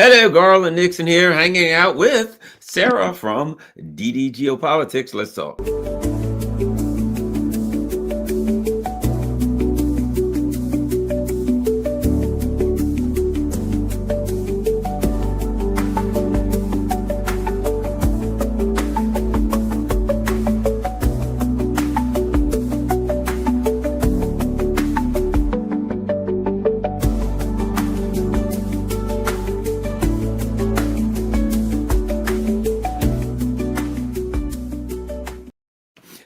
Hello, Garland Nixon here, hanging out with Sarah from DD Geopolitics. Let's talk.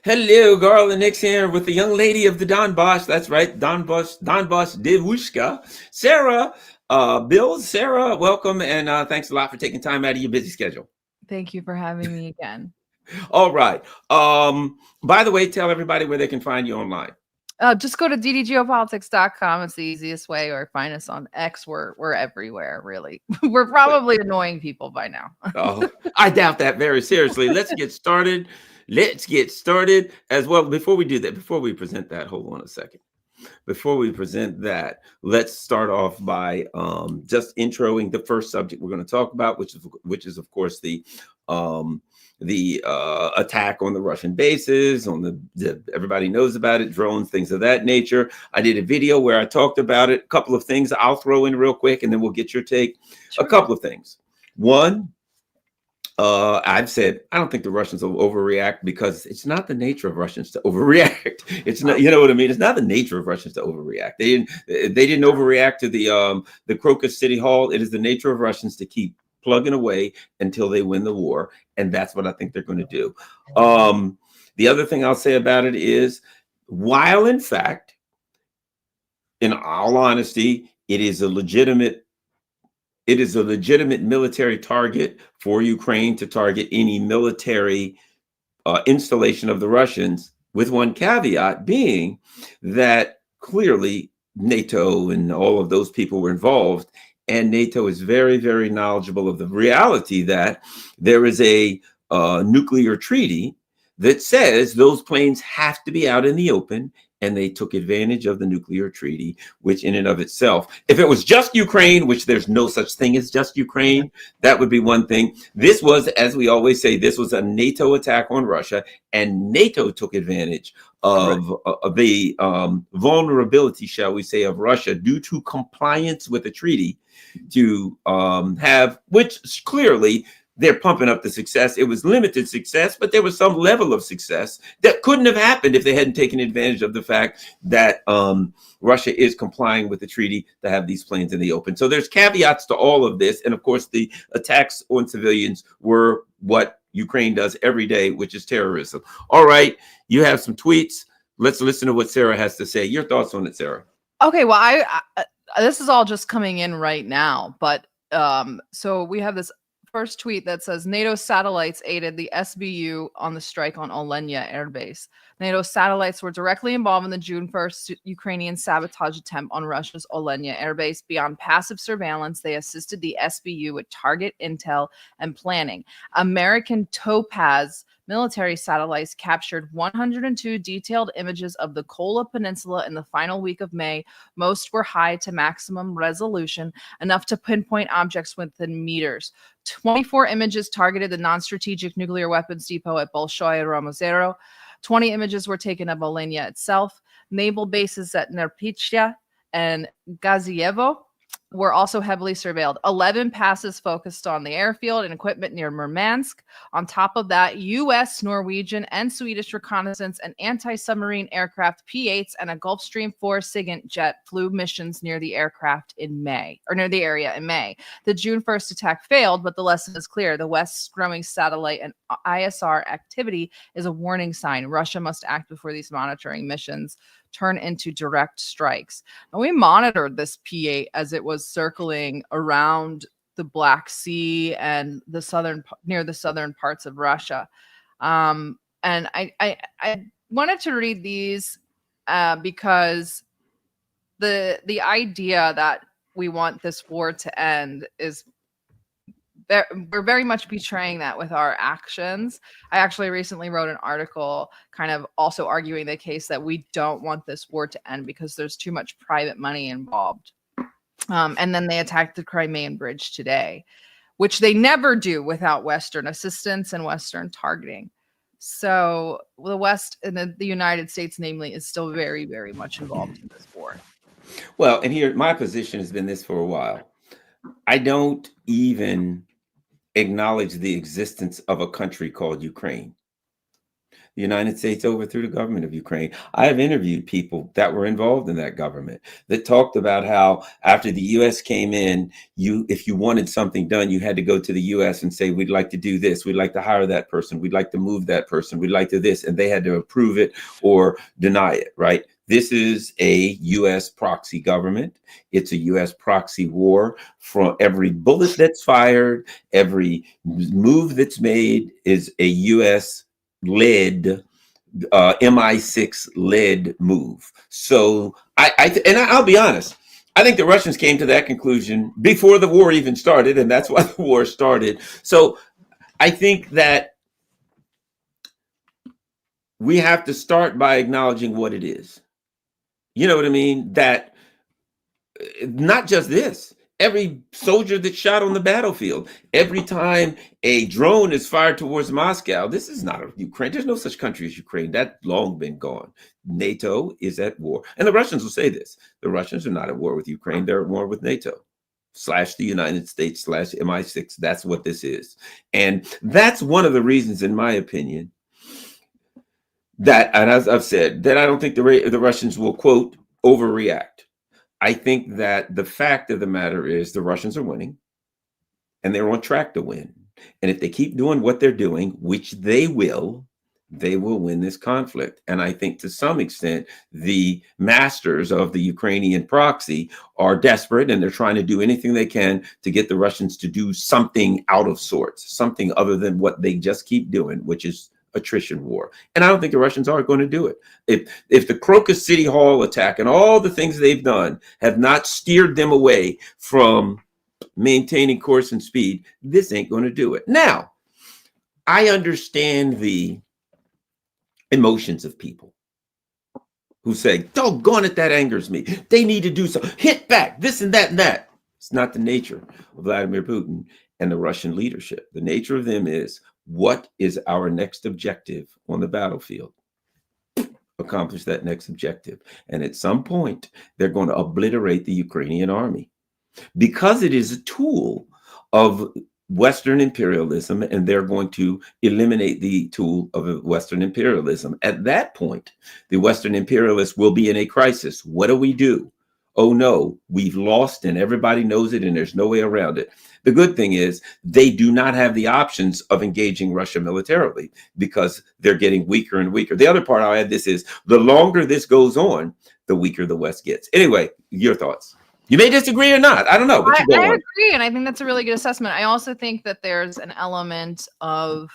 Hello, Garland Nixon here with the young lady of the Don Bosch. That's right, Don Bosch Divushka. Sarah, Sarah, welcome, and thanks a lot for taking time out of your busy schedule. Thank you for having me again. All right. By the way, tell everybody where they can find you online. Just go to ddgeopolitics.com. It's the easiest way, or find us on X. We're everywhere, really. We're probably annoying people by now. Oh, I doubt that very seriously. Let's get started. Let's get started as well. Before we do that, before we present that, hold on a second. Before we present that, let's start off by just introing the first subject we're going to talk about, which is of course the attack on the Russian bases, on the everybody knows about it, drones, things of that nature. I did a video where I talked about it. A couple of things I'll throw in real quick, and then we'll get your take. Sure. A couple of things. One, I've said I don't think the Russians will overreact because it's not the nature of Russians to overreact. It's not, you know what I mean? It's not the nature of Russians to overreact. They didn't overreact to the Crocus City Hall. It is the nature of Russians to keep plugging away until they win the war, and that's what I think they're going to do. The other thing I'll say about it is, while in fact, in all honesty, it is a legitimate military target for Ukraine to target any military installation of the Russians, with one caveat being that clearly NATO and all of those people were involved, and NATO is very, very knowledgeable of the reality that there is a nuclear treaty that says those planes have to be out in the open, and they took advantage of the nuclear treaty, which in and of itself, if it was just Ukraine, which there's no such thing as just Ukraine, that would be one thing. This was, as we always say, this was a NATO attack on Russia, and NATO took advantage of the vulnerability, shall we say, of Russia due to compliance with the treaty to have, which clearly they're pumping up the success. It was limited success, but there was some level of success that couldn't have happened if they hadn't taken advantage of the fact that Russia is complying with the treaty to have these planes in the open. So there's caveats to all of this. And of course, the attacks on civilians were what Ukraine does every day, which is terrorism. All right, you have some tweets. Let's listen to what Sarah has to say. Your thoughts on it, Sarah? Okay, well, I this is all just coming in right now, but so we have this first tweet that says NATO satellites aided the SBU on the strike on Olenia Air Base. NATO satellites were directly involved in the June 1st Ukrainian sabotage attempt on Russia's Olenia Air Base. Beyond passive surveillance, they assisted the SBU with target intel and planning. American Topaz military satellites captured 102 detailed images of the Kola Peninsula in the final week of May. Most were high to maximum resolution, enough to pinpoint objects within meters. 24 images targeted the non-strategic nuclear weapons depot at Bolshoye Romozero. 20 images were taken of Olenia itself. Naval bases at Nerpichya and Gazievo were also heavily surveilled. 11 passes focused on the airfield and equipment near Murmansk. On top of that, U.S., Norwegian, and Swedish reconnaissance and anti-submarine aircraft P-8s and a Gulfstream 4 SIGINT jet flew missions near the aircraft in May, or near the area in May. The June 1st attack failed, but the lesson is clear. The West's growing satellite and ISR activity is a warning sign. Russia must act before these monitoring missions turn into direct strikes. And we monitored this P-8 as it was circling around the Black Sea and near the southern parts of Russia. And I wanted to read these because the idea that we want this war to end is we're very much betraying that with our actions. I actually recently wrote an article kind of also arguing the case that we don't want this war to end because there's too much private money involved. And then they attacked the Crimean Bridge today, which they never do without Western assistance and Western targeting. So the West and the United States, namely, is still very, very much involved in this war. Well, and here, my position has been this for a while. I don't even acknowledge the existence of a country called Ukraine. The United States overthrew the government of Ukraine. I have interviewed people that were involved in that government that talked about how after the US came in, if you wanted something done, you had to go to the US and say, we'd like to do this. We'd like to hire that person. We'd like to move that person. We'd like to this. And they had to approve it or deny it, right? This is a U.S. proxy government. It's a U.S. proxy war. From every bullet that's fired, every move that's made is a U.S. led MI6 led move. So I'll be honest. I think the Russians came to that conclusion before the war even started, and that's why the war started. So I think that we have to start by acknowledging what it is. You know what I mean? That not just this. Every soldier that's shot on the battlefield, every time a drone is fired towards Moscow, this is not a Ukraine. There's no such country as Ukraine. That's long been gone. NATO is at war. And the Russians will say this. The Russians are not at war with Ukraine. They're at war with NATO / the United States / MI6. That's what this is. And that's one of the reasons, in my opinion, that, and as I've said, that I don't think the Russians will, quote, overreact. I think that the fact of the matter is the Russians are winning and they're on track to win. And if they keep doing what they're doing, which they will win this conflict. And I think to some extent, the masters of the Ukrainian proxy are desperate and they're trying to do anything they can to get the Russians to do something out of sorts, something other than what they just keep doing, which is attrition war. And I don't think the Russians are going to do it. If the Crocus City Hall attack and all the things they've done have not steered them away from maintaining course and speed, this ain't going to do it. Now, I understand the emotions of people who say, doggone it, that angers me. They need to do something. Hit back, this and that and that. It's not the nature of Vladimir Putin and the Russian leadership. The nature of them is, what is our next objective on the battlefield? Accomplish that next objective. And at some point, they're going to obliterate the Ukrainian army because it is a tool of Western imperialism, and they're going to eliminate the tool of Western imperialism. At that point, the Western imperialists will be in a crisis. What do? Oh no, we've lost and everybody knows it and there's no way around it. The good thing is they do not have the options of engaging Russia militarily because they're getting weaker and weaker. The other part I'll add this is the longer this goes on, the weaker the West gets. Anyway, your thoughts. You may disagree or not. I don't know. But I agree. And I think that's a really good assessment. I also think that there's an element of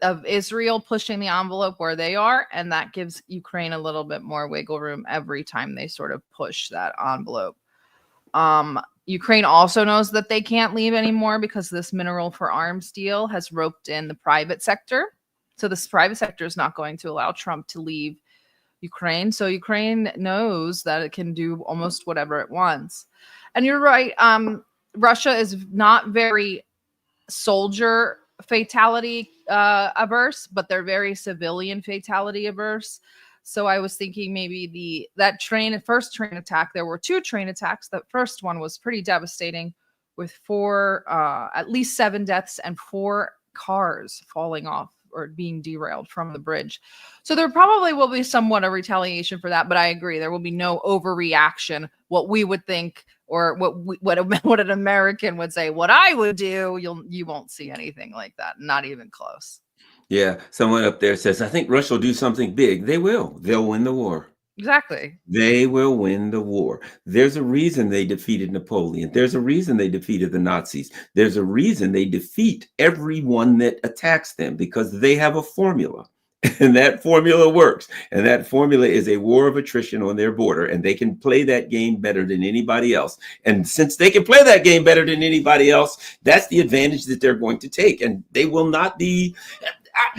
of Israel pushing the envelope where they are, and that gives Ukraine a little bit more wiggle room every time they sort of push that envelope. Ukraine also knows that they can't leave anymore because this mineral for arms deal has roped in the private sector. So this private sector is not going to allow Trump to leave Ukraine. So Ukraine knows that it can do almost whatever it wants. And you're right. Russia is not very soldier fatality averse, but they're very civilian fatality averse. So I was thinking maybe first train attack, there were 2 train attacks. The first one was pretty devastating with at least 7 deaths and 4 cars falling off or being derailed from the bridge. So there probably will be somewhat of retaliation for that, but I agree there will be no overreaction. What we would think, or what an American would say, what I would do, you won't see anything like that, not even close. Yeah, someone up there says, I think Russia will do something big. They will. They'll win the war. Exactly. They will win the war. There's a reason they defeated Napoleon. There's a reason they defeated the Nazis. There's a reason they defeat everyone that attacks them, because they have a formula. And that formula works. And that formula is a war of attrition on their border. And they can play that game better than anybody else. And since they can play that game better than anybody else, that's the advantage that they're going to take. And they will not be.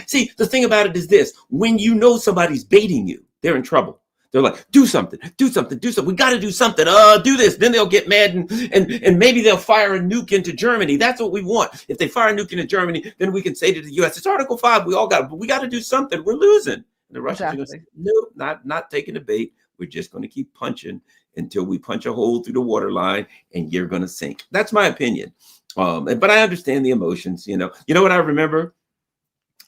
See, the thing about it is this: when you know somebody's baiting you, they're in trouble. They're like, do something, do something, do something. We got to do something. Do this. Then they'll get mad and maybe they'll fire a nuke into Germany. That's what we want. If they fire a nuke into Germany, then we can say to the U.S., it's Article 5. We all got it, but we got to do something. We're losing. And the Russians are going to say, Exactly. nope, not taking the bait. We're just going to keep punching until we punch a hole through the water line and you're going to sink. That's my opinion. But I understand the emotions. You know what I remember?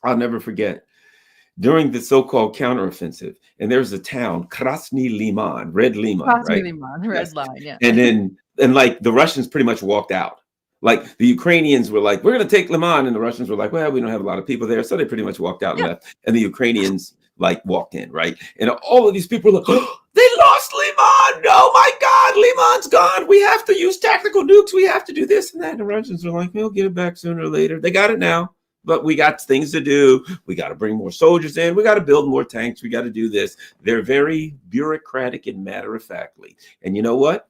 I'll never forget. During the so-called counteroffensive, and there's a town, Krasny Liman, Red Liman, right? Possibly on the Yes. red line, yeah. And like the Russians pretty much walked out. Like the Ukrainians were like, we're going to take Liman, and the Russians were like, well, we don't have a lot of people there, so they pretty much walked out and Yeah. left. And the Ukrainians like walked in, right? And all of these people are like, oh, they lost Liman. Oh my God, Liman's gone. We have to use tactical nukes. We have to do this and that. And the Russians are like, we'll get it back sooner or later. They got it now. But we got things to do. We got to bring more soldiers in. We got to build more tanks. We got to do this. They're very bureaucratic and matter-of-factly. And you know what?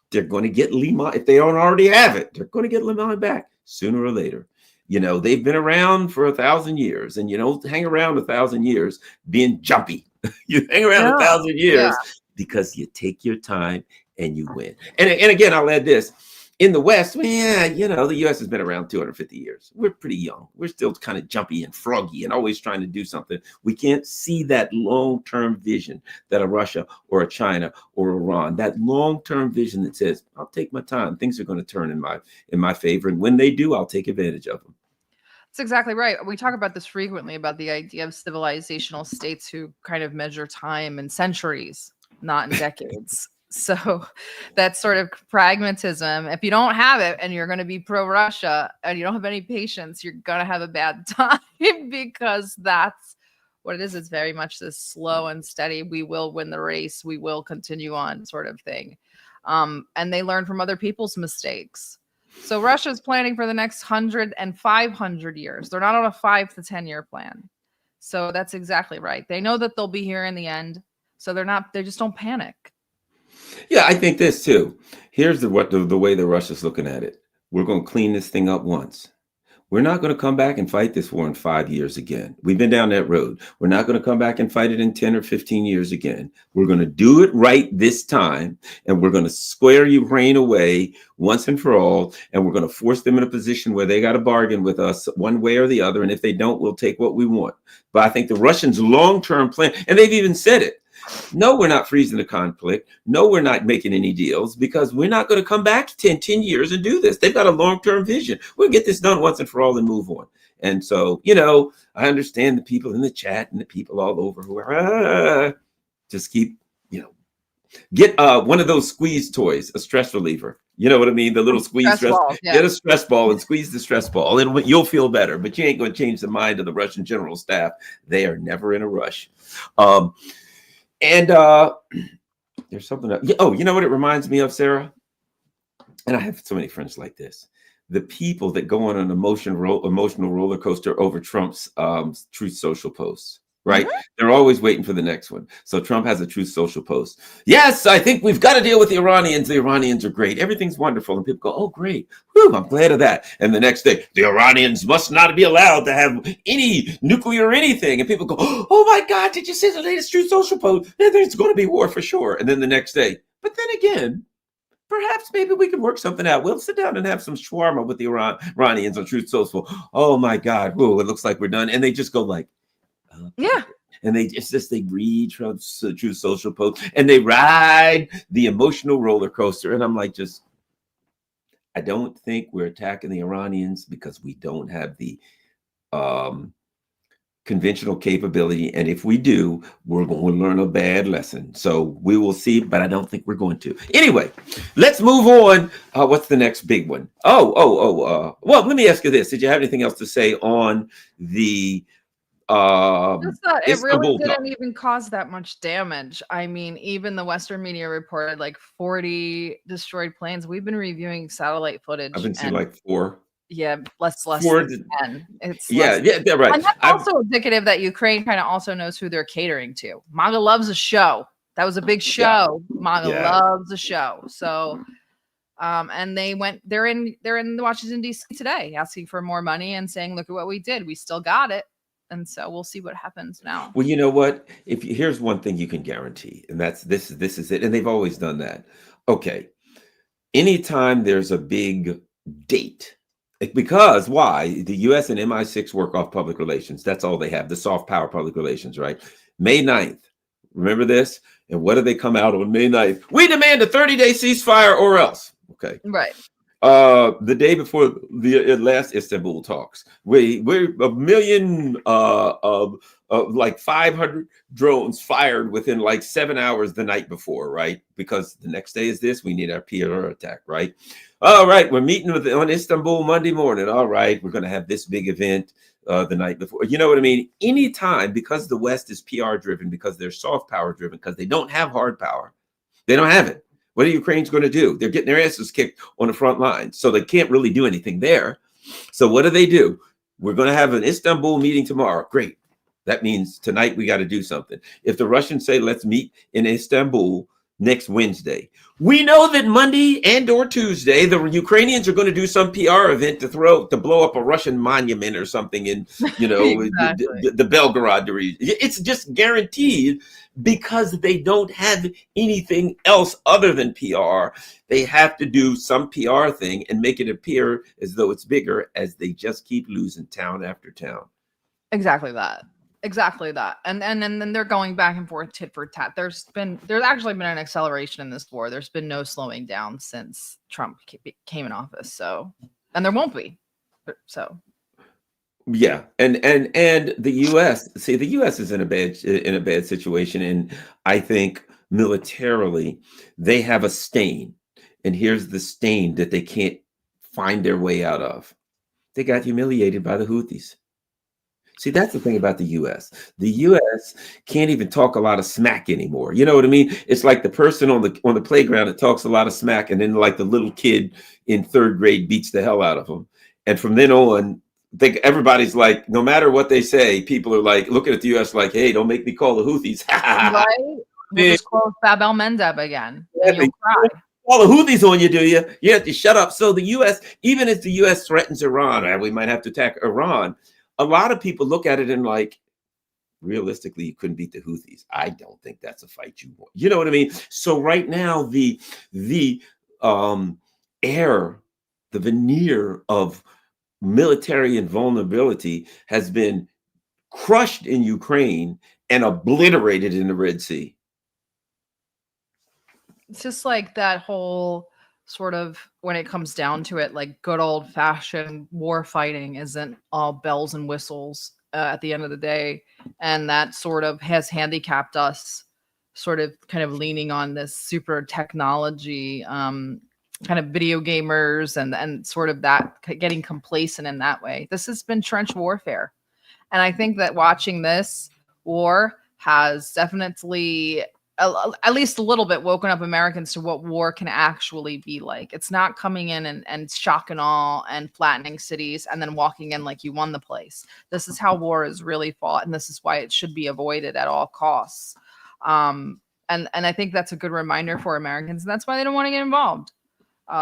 They're going to get Liman. If they don't already have it, they're going to get Liman back sooner or later. You know, they've been around for 1,000 years. And you don't hang around 1,000 years being jumpy. You hang around 1,000 years because you take your time and you win. And again, I'll add this. In the West, well, yeah, you know, the U.S. has been around 250 years. We're pretty young. We're still kind of jumpy and froggy and always trying to do something. We can't see that long-term vision that a Russia or a China or Iran, that long-term vision that says, I'll take my time. Things are going to turn in my favor. And when they do, I'll take advantage of them. That's exactly right. We talk about this frequently, about the idea of civilizational states who kind of measure time in centuries, not in decades. So that sort of pragmatism, if you don't have it and you're going to be pro-Russia and you don't have any patience, you're going to have a bad time because that's what it is. It's very much this slow and steady, we will win the race, we will continue on sort of thing. And they learn from other people's mistakes. So Russia's planning for the next 100 and 500 years. They're not on a 5 to 10 year plan. So that's exactly right. They know that they'll be here in the end. So they just don't panic. Yeah, I think this too. Here's the way the Russia's looking at it. We're going to clean this thing up once. We're not going to come back and fight this war in 5 years again. We've been down that road. We're not going to come back and fight it in 10 or 15 years again. We're going to do it right this time, and we're going to square Ukraine away once and for all, and we're going to force them in a position where they got to bargain with us one way or the other, and if they don't, we'll take what we want. But I think the Russians' long-term plan, and they've even said it, no, we're not freezing the conflict. No, we're not making any deals because we're not going to come back 10 years and do this. They've got a long-term vision. We'll get this done once and for all and move on. And so, you know, I understand the people in the chat and the people all over who are just keep, you know, get one of those squeeze toys, a stress reliever. You know what I mean? The little squeeze stress ball. Yeah. Get a stress ball and squeeze the stress ball. You'll feel better, but you ain't going to change the mind of the Russian general staff. They are never in a rush. And there's something else. Oh, you know what it reminds me of, Sarah? And I have so many friends like this. The people that go on an emotional roller coaster over Trump's Truth Social posts, right? Mm-hmm. They're always waiting for the next one. So Trump has a Truth Social post. Yes, I think we've got to deal with the Iranians. The Iranians are great. Everything's wonderful. And people go, oh, great. Whew, I'm glad of that. And the next day, the Iranians must not be allowed to have any nuclear anything. And people go, oh my God, did you see the latest Truth Social post? There's going to be war for sure. And then the next day, but then again, perhaps maybe we can work something out. We'll sit down and have some shawarma with the Iranians on Truth Social. Oh my God, whoa, it looks like we're done. And they just go like, yeah. And they read Trump's Truth Social post and they ride the emotional roller coaster. And I'm like, I don't think we're attacking the Iranians because we don't have the conventional capability. And if we do, we're going to learn a bad lesson. So we will see, but I don't think we're going to. Anyway, let's move on. What's the next big one? Well, let me ask you this. Did you have anything else to say on the it really didn't even cause that much damage. I mean, even the Western media reported like 40 destroyed planes. We've been reviewing satellite footage. I've been seeing like 4. Yeah, less than 10. It's yeah, right. And that's also indicative that Ukraine kind of also knows who they're catering to. MAGA loves a show. That was a big show. Yeah. MAGA loves a show. So and they're in Washington D.C. today asking for more money and saying, look at what we did. We still got it. And so we'll see what happens now. Well, you know what? Here's one thing you can guarantee, and that's this. This is it, and they've always done that. Okay, anytime there's a big date, because why? The U.S. and MI6 work off public relations. That's all they have. The soft power public relations, right? May 9th. Remember this? And what do they come out on May 9th? We demand a 30-day ceasefire or else. Okay. Right. The day before the last Istanbul talks, we're a million like 500 drones fired within like 7 hours the night before, right? Because the next day is this, we need our PR attack, right? All right, we're meeting on Istanbul Monday morning. All right, we're going to have this big event the night before. You know what I mean? Anytime, because the West is PR driven, because they're soft power driven, because they don't have hard power, they don't have it. What are Ukraine's going to do? They're getting their asses kicked on the front line, so they can't really do anything there. So what do? We're going to have an Istanbul meeting tomorrow. Great. That means tonight we got to do something. If the Russians say, let's meet in Istanbul next Wednesday, we know that Monday and or Tuesday, the Ukrainians are going to do some PR event to blow up a Russian monument or something in, Exactly. the Belgorod region. It's just guaranteed, because they don't have anything else other than PR. They have to do some PR thing and make it appear as though it's bigger, as they just keep losing town after town. Exactly that. And then they're going back and forth, tit for tat. There's actually been an acceleration in this war. There's been no slowing down since Trump came in office. So, and there won't be. So, yeah, and the U.S. See, the U.S. is in a bad situation, and I think militarily they have a stain, and here's the stain that they can't find their way out of. They got humiliated by the Houthis. See, that's the thing about the U.S. The U.S. can't even talk a lot of smack anymore. You know what I mean? It's like the person on the playground that talks a lot of smack, and then like the little kid in 3rd grade beats the hell out of them. And from then on, think everybody's like, no matter what they say, people are like looking at the U.S. like, hey, don't make me call the Houthis. right? We'll just quote Bab el-Mandeb again, and you'll cry. All the Houthis on you, do you? You have to shut up. So the U.S., even if the U.S. threatens Iran, we might have to attack Iran, a lot of people look at it and like, realistically, you couldn't beat the Houthis. I don't think that's a fight you want. You know what I mean? So right now, the air, the veneer of military invulnerability has been crushed in Ukraine and obliterated in the Red Sea. It's just like that whole sort of, when it comes down to it, like good old fashioned war fighting isn't all bells and whistles at the end of the day. And that sort of has handicapped us, sort of kind of leaning on this super technology, kind of video gamers and sort of that getting complacent in that way. This has been trench warfare. And I think that watching this war has definitely at least a little bit woken up Americans to what war can actually be like. It's not coming in and shock and awe and flattening cities and then walking in like you won the place. This is how war is really fought, and this is why it should be avoided at all costs. And I think that's a good reminder for Americans, and that's why they don't want to get involved.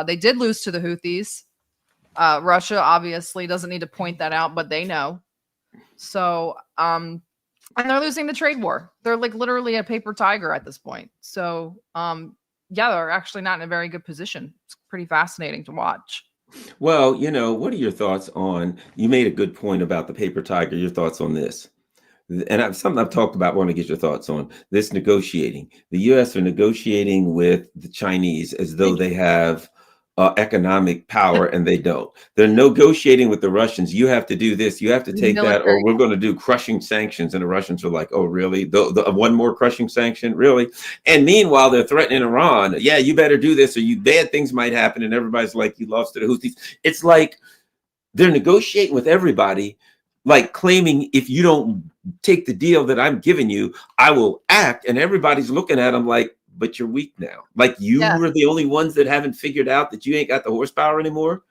They did lose to the Houthis. Russia obviously doesn't need to point that out, but they know. So, and they're losing the trade war. They're like literally a paper tiger at this point. So, yeah, they're actually not in a very good position. It's pretty fascinating to watch. Well, what are your thoughts on, you made a good point about the paper tiger, your thoughts on this? And something I've talked about, want to get your thoughts on this negotiating. The U.S. are negotiating with the Chinese as though they have economic power, and they don't. They're negotiating with the Russians. You have to do this, you have to take that, or we're going to do crushing sanctions. And the Russians are like, oh, really? The one more crushing sanction? Really? And meanwhile, they're threatening Iran. Yeah, you better do this, or bad things might happen. And everybody's like, you lost to the Houthis. It's like they're negotiating with everybody, like claiming, if you don't take the deal that I'm giving you, I will act. And everybody's looking at them like, but you're weak now. Like you were the only ones that haven't figured out that you ain't got the horsepower anymore.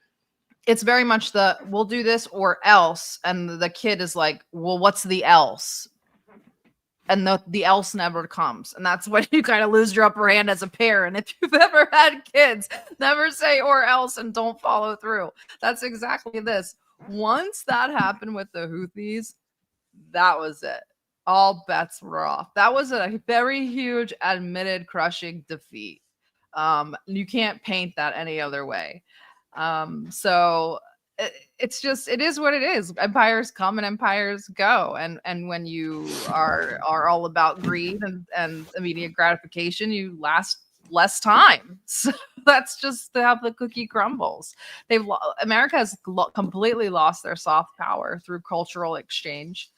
It's very much we'll do this or else. And the kid is like, well, what's the else? And the else never comes. And that's when you kind of lose your upper hand as a parent. If you've ever had kids, never say or else and don't follow through. That's exactly this. Once that happened with the Houthis, That was it. All bets were off. That was a very huge admitted crushing defeat. You can't paint that any other way. So it's just, it is what it is. Empires come and empires go, and when you are all about greed and immediate gratification, you last less time. So that's just how the cookie crumbles. America has completely lost their soft power through cultural exchange,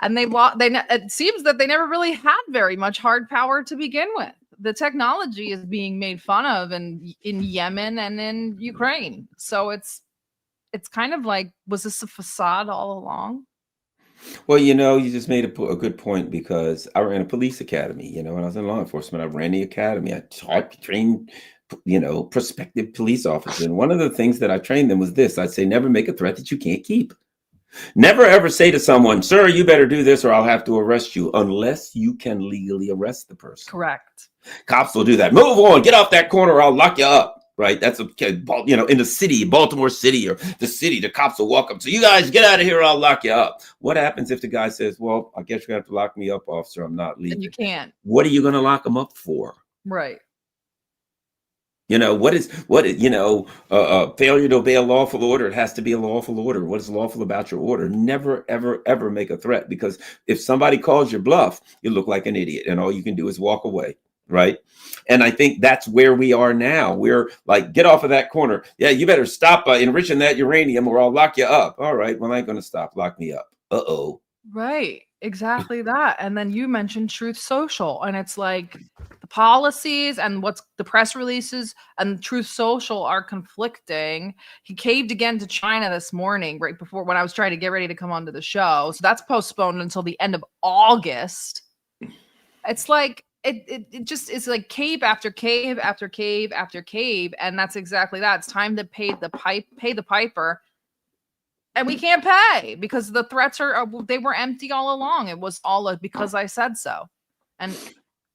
and it seems that they never really had very much hard power to begin with. The technology is being made fun of in Yemen and in Ukraine. So it's kind of like, was this a facade all along? Well, you just made a good point, because I ran a police academy, when I was in law enforcement. I ran the academy. I trained, prospective police officers. And one of the things that I trained them was this. I'd say, never make a threat that you can't keep. Never ever say to someone, sir, you better do this or I'll have to arrest you, unless you can legally arrest the person. Correct. Cops will do that. Move on, get off that corner or I'll lock you up. Right? That's in the city, Baltimore City or the city, the cops will walk up. So you guys get out of here or I'll lock you up. What happens if the guy says, well, I guess you're going to have to lock me up, officer. I'm not leaving. And you can't. What are you going to lock him up for? Right. What is failure to obey a lawful order? It has to be a lawful order. What is lawful about your order? Never, ever, ever make a threat, because if somebody calls your bluff, you look like an idiot and all you can do is walk away. Right. And I think that's where we are now. We're like, get off of that corner. Yeah, you better stop enriching that uranium or I'll lock you up. All right. Well, I ain't going to stop. Lock me up. Uh-oh. Right. Exactly that. And then you mentioned Truth Social, and it's like the policies and what's the press releases and Truth Social are conflicting. He caved again to China this morning, right before, when I was trying to get ready to come onto the show. So that's postponed until the end of August. It's like, it just is like cave after cave after cave after cave. And that's exactly that. It's time to pay the piper. And we can't pay because the threats they were empty all along. It was all because I said so. And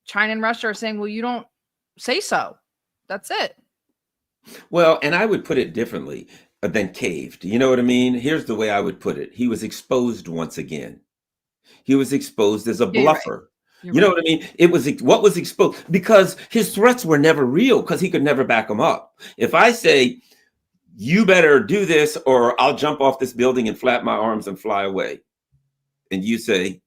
China and Russia are saying, well, you don't say so. That's it. Well, and I would put it differently than caved. You know what I mean? Here's the way I would put it. He was exposed once again. He was exposed as a bluffer. Right. You know what I mean? What was exposed, because his threats were never real, because he could never back them up. If I say, you better do this or I'll jump off this building and flap my arms and fly away, and you say,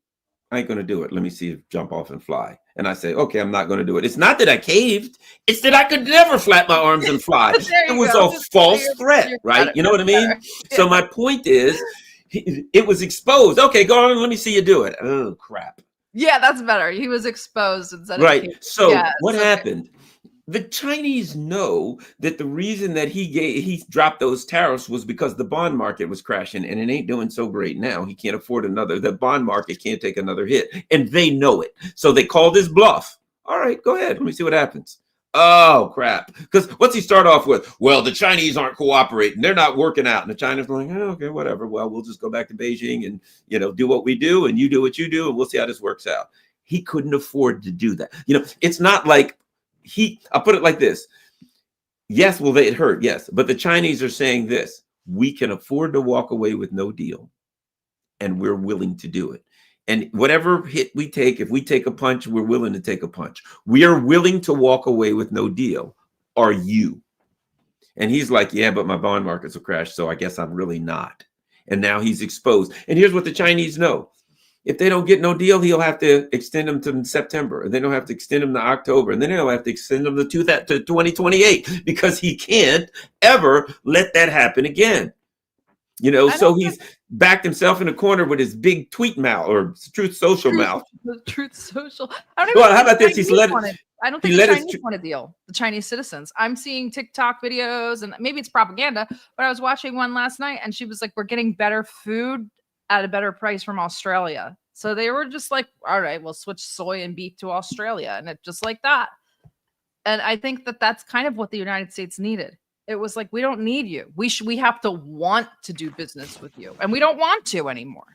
I ain't going to do it. Let me see you jump off and fly. And I say, okay, I'm not going to do it. It's not that I caved. It's that I could never flap my arms and fly. It was a false threat, right? You know what I mean? Yeah. So my point is, it was exposed. Okay, go on. Let me see you do it. Oh, crap. Yeah, that's better. He was exposed instead of right. So what happened? The Chinese know that the reason that he dropped those tariffs was because the bond market was crashing, and it ain't doing so great now. He can't afford the bond market can't take another hit, and they know it. So they called his bluff. All right, go ahead. Let me see what happens. Oh, crap. Because what's he start off with? Well, the Chinese aren't cooperating. They're not working out. And the China's like, oh, okay, whatever. Well, we'll just go back to Beijing and, do what we do, and you do what you do, and we'll see how this works out. He couldn't afford to do that. It's not like I'll put it like this. Yes, well, it hurt. Yes. But the Chinese are saying this: we can afford to walk away with no deal, and we're willing to do it. And whatever hit we take, if we take a punch, we're willing to take a punch. We are willing to walk away with no deal. Are you? And he's like, yeah, but my bond markets will crash, so I guess I'm really not. And now he's exposed. And here's what the Chinese know. If they don't get no deal, he'll have to extend them to September, and then he'll have to extend them to October, and then he'll have to extend them to 2028, because he can't ever let that happen again. So he's backed himself in a corner with his big tweet mouth, or Truth Social mouth. Truth Social. I don't even how about this? I don't think the Chinese want a deal. The Chinese citizens. I'm seeing TikTok videos, and maybe it's propaganda, but I was watching one last night, and she was like, we're getting better food at a better price from Australia. So they were just like, all right, we'll switch soy and beef to Australia. And it just like that. And I think that that's kind of what the United States needed. It was like, we don't need you. We have to want to do business with you. And we don't want to anymore.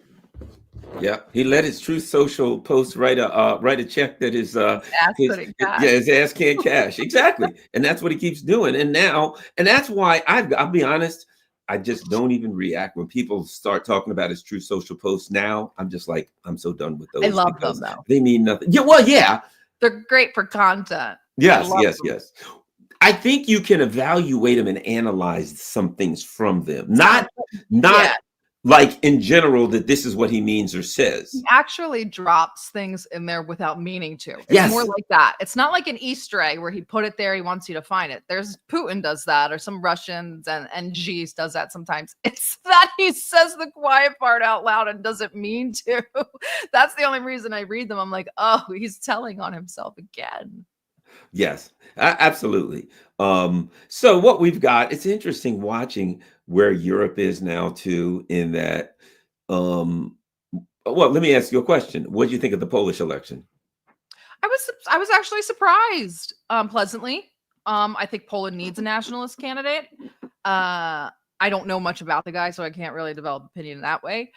Yeah, he let his Truth Social post write a check that his ass can't cash. Exactly. And that's what he keeps doing. And that's why I'll be honest, I just don't even react when people start talking about his true social posts now. I'm just like, I'm so done with I those love them because though. they mean nothing. Yeah, well, yeah. They're great for content. I Yes, love yes, them. yes. I think you can evaluate them and analyze some things from them. Some, Not yeah. like in general that this is what he means or He says. actually drops things in there without meaning to. It's more Yes. like that. It's not like an Easter egg where he put it there, he wants you to find it. There's Putin does that, or some Russians and G's does that sometimes. It's that he says the quiet part out loud and doesn't mean to. That's the only reason I read them. I'm like, oh, he's telling on himself again. Yes, absolutely. So what we've got, it's interesting watching where Europe is now too, in that, um, well, let me ask you a question. What do you think of the Polish election? I was actually surprised, pleasantly. I think Poland needs a nationalist candidate. I don't know much about the guy, so I can't really develop opinion that way.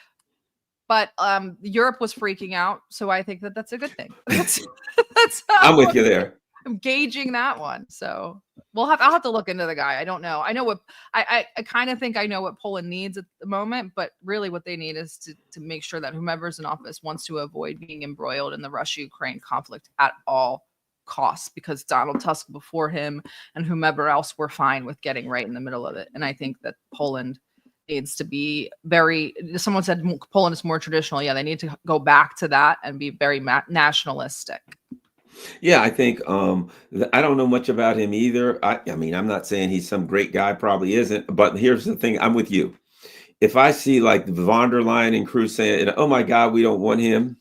But Europe was freaking out, so I think that that's a good thing. That's I'm how with you there. I'm gauging that one. So I'll have to look into the guy. I don't know. I know what I kind of think I know what Poland needs at the moment, but really what they need is to make sure that whomever's in office wants to avoid being embroiled in the Russia-Ukraine conflict at all costs, because Donald Tusk before him and whomever else were fine with getting right in the middle of it. And I think that Poland needs to be very, someone said Poland is more traditional. Yeah, they need to go back to that and be very nationalistic. Yeah, I think I don't know much about him either. I mean, I'm not saying he's some great guy, probably isn't, but here's the thing, I'm with you. If I see like von der Leyen and Cruz saying, "Oh my God, we don't want him,"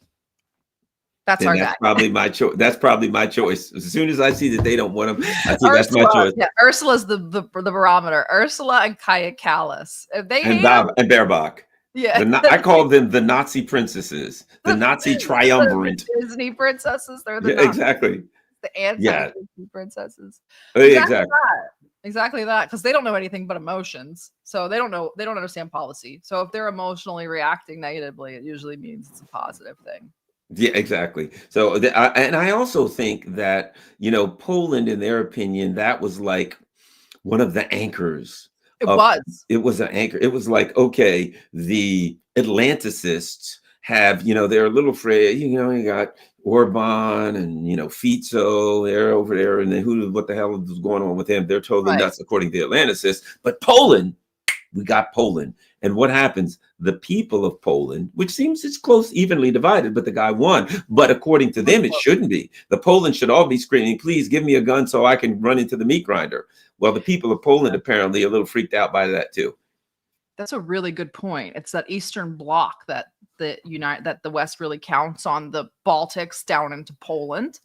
That's then our that's guy. probably my choice. That's probably my choice. As soon as I see that they don't want him, I see that's my Ursula, choice. yeah, Ursula's the barometer. Ursula and Kaya Callas. If they And hate him, Bob and Baerbock. yeah. I call them the Nazi princesses, the Nazi The triumvirate. Disney princesses, they're the Yeah, not exactly. the Yeah, anti-Disney princesses. Exactly exactly. that. Exactly that. Because they don't know anything but emotions. So they don't understand policy. So if they're emotionally reacting negatively, it usually means it's a positive thing. Yeah, exactly. So, and I also think that, Poland, in their opinion, that was like one of the anchors It of was. it was an anchor. It was like, okay, the Atlanticists have, they're a little afraid, you got Orban and, Fico, they're over there, and then what the hell is going on with him? They're totally Right. nuts, according to the Atlanticists. But Poland, we got Poland. And what happens? The people of Poland, which seems it's close, evenly divided, but the guy won. But according to them, it shouldn't be. The Poland should all be screaming, please give me a gun so I can run into the meat grinder. Well, the people of Poland apparently are a little freaked out by that too. That's a really good point. It's that Eastern Bloc that that the West really counts on, the Baltics down into Poland.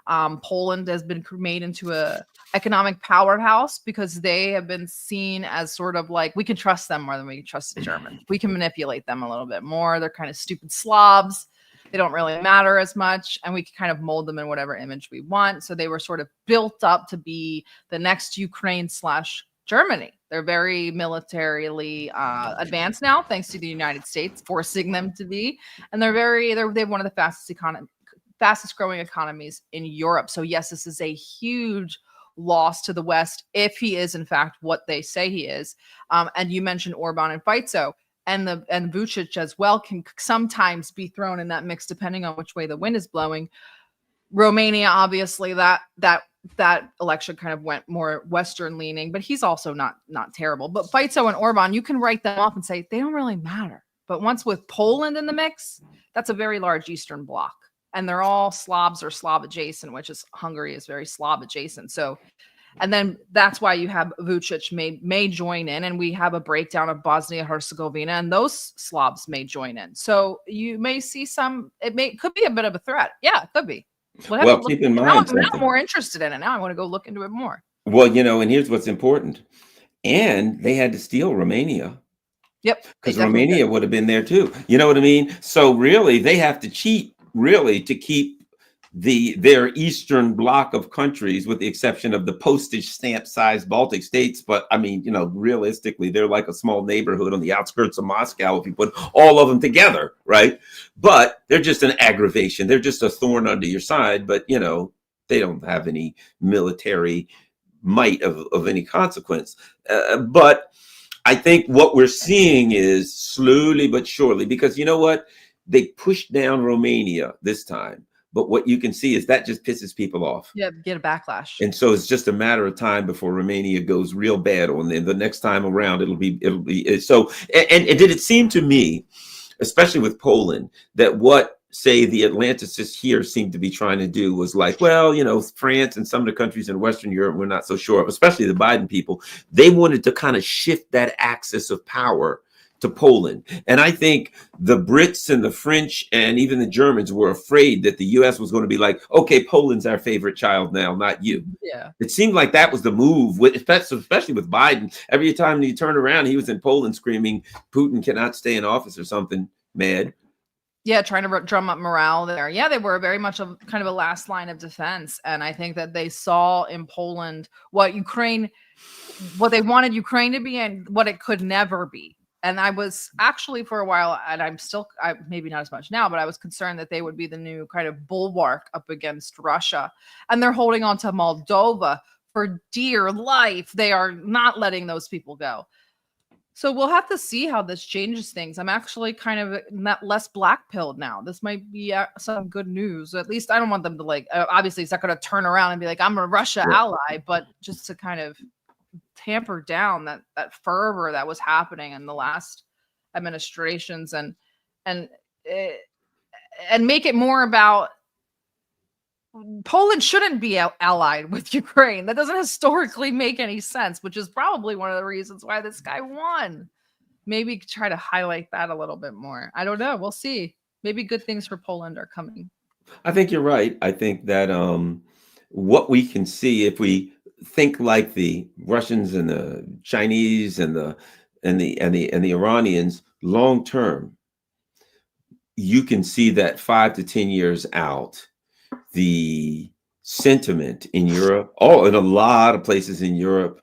Poland has been made into a economic powerhouse because they have been seen as sort of like, we can trust them more than we can trust the Germans. We can manipulate them a little bit more. They're kind of stupid slobs. They don't really matter as much, and we can kind of mold them in whatever image we want. So they were sort of built up to be the next Ukraine / Germany. They're very militarily advanced now, thanks to the United States forcing them to be, and they have one of the fastest growing economies in Europe. So yes, this is a huge loss to the West if he is in fact what they say he is. And you mentioned Orban and Fico, and Vucic as well can sometimes be thrown in that mix depending on which way the wind is blowing. Romania, obviously, that election kind of went more Western leaning, but he's also not terrible. But Fico and Orban, you can write them off and say they don't really matter. But once with Poland in the mix, that's a very large Eastern Bloc. And they're all Slavs or Slav adjacent, which is Hungary is very Slav adjacent. So, and then that's why you have Vucic may join in, and we have a breakdown of Bosnia Herzegovina, and those Slavs may join in. So you may see could be a bit of a threat. Yeah, it could be. Well, keep in mind now I'm something. more interested in it. Now I want to go look into it more. Well, and here's what's important. And they had to steal Romania. Yep. Because Romania would have been there too. You know what I mean? So really, they have to cheat really to keep their Eastern bloc of countries, with the exception of the postage stamp sized Baltic states. But I mean, realistically, they're like a small neighborhood on the outskirts of Moscow if you put all of them together, right? But they're just an aggravation. They're just a thorn under your side. But they don't have any military might of any consequence. But I think what we're seeing is slowly but surely, because you know what? They pushed down Romania this time. But what you can see is that just pisses people off. Yeah, get a backlash. And so it's just a matter of time before Romania goes real bad on them. The next time around, it'll be so. And did it seem to me, especially with Poland, that what say the Atlanticists here seem to be trying to do was like, well, France and some of the countries in Western Europe, we're not so sure of, especially the Biden people. They wanted to kind of shift that axis of power to Poland. And I think the Brits and the French and even the Germans were afraid that the US was going to be like, okay, Poland's our favorite child now, not you. Yeah. It seemed like that was the move, especially with Biden. Every time he turned around, he was in Poland screaming, Putin cannot stay in office or something mad. Yeah, trying to drum up morale there. Yeah, they were very much a kind of a last line of defense. And I think that they saw in Poland what they wanted Ukraine to be and what it could never be. And I was actually for a while, and I'm still, maybe not as much now, but I was concerned that they would be the new kind of bulwark up against Russia. And they're holding on to Moldova for dear life. They are not letting those people go. So we'll have to see how this changes things. I'm actually kind of less black-pilled now. This might be some good news. At least I don't want them to obviously it's not going to turn around and be like, I'm a Russia ally, but just to kind of tamper down that fervor that was happening in the last administrations and make it more about Poland shouldn't be allied with Ukraine. That doesn't historically make any sense, which is probably one of the reasons why this guy won. Maybe try to highlight that a little bit more. I don't know. We'll see. Maybe good things for Poland are coming. I think you're right. I think that what we can see if we think like the Russians and the Chinese and the Iranians long term, you can see that 5 to 10 years out, the sentiment in Europe, in a lot of places in Europe,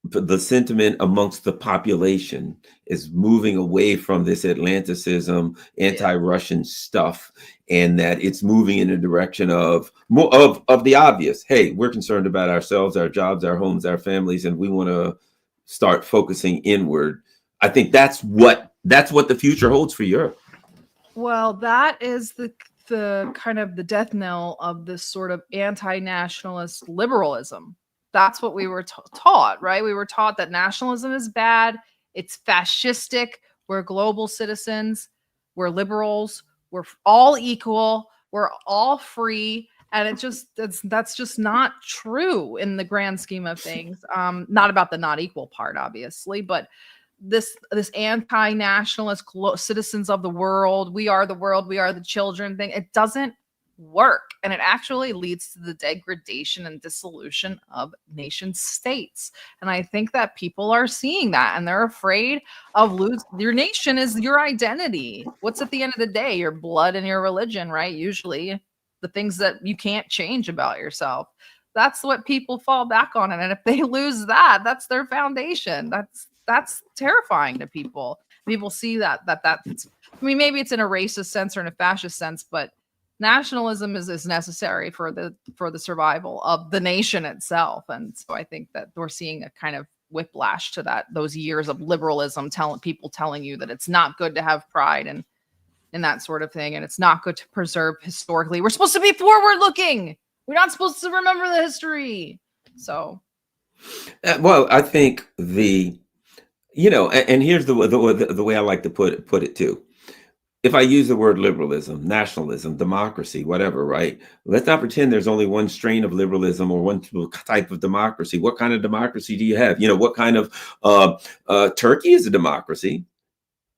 the sentiment amongst the population is moving away from this Atlanticism, anti-Russian stuff, and that it's moving in a direction of more of the obvious. Hey, we're concerned about ourselves, our jobs, our homes, our families, and we want to start focusing inward. I think that's what the future holds for Europe. Well, that is the kind of the death knell of this sort of anti-nationalist liberalism. That's what we were taught, right? We were taught that nationalism is bad. It's fascistic. We're global citizens. We're liberals. We're all equal. We're all free. And that's just not true in the grand scheme of things. Not about the not equal part, obviously, but this anti-nationalist citizens of the world, we are the world, we are the children thing, it doesn't work, and it actually leads to the degradation and dissolution of nation states. And I think that people are seeing that, and they're afraid of losing. Your nation is your identity. What's at the end of the day? Your blood and your religion, right? Usually the things that you can't change about yourself. That's what people fall back on, and if they lose that, that's their foundation. That's terrifying to people. People see that's, I mean, maybe it's in a racist sense or in a fascist sense, but nationalism is necessary for the survival of the nation itself. And so I think that we're seeing a kind of whiplash to those years of liberalism, telling you that it's not good to have pride and that sort of thing, and it's not good to preserve historically. We're supposed to be forward looking. We're not supposed to remember the history. So, well, I think and here's the way I like to put it too. If I use the word liberalism, nationalism, democracy, whatever, right? Let's not pretend there's only one strain of liberalism or one type of democracy. What kind of democracy do you have? What kind of Turkey is a democracy?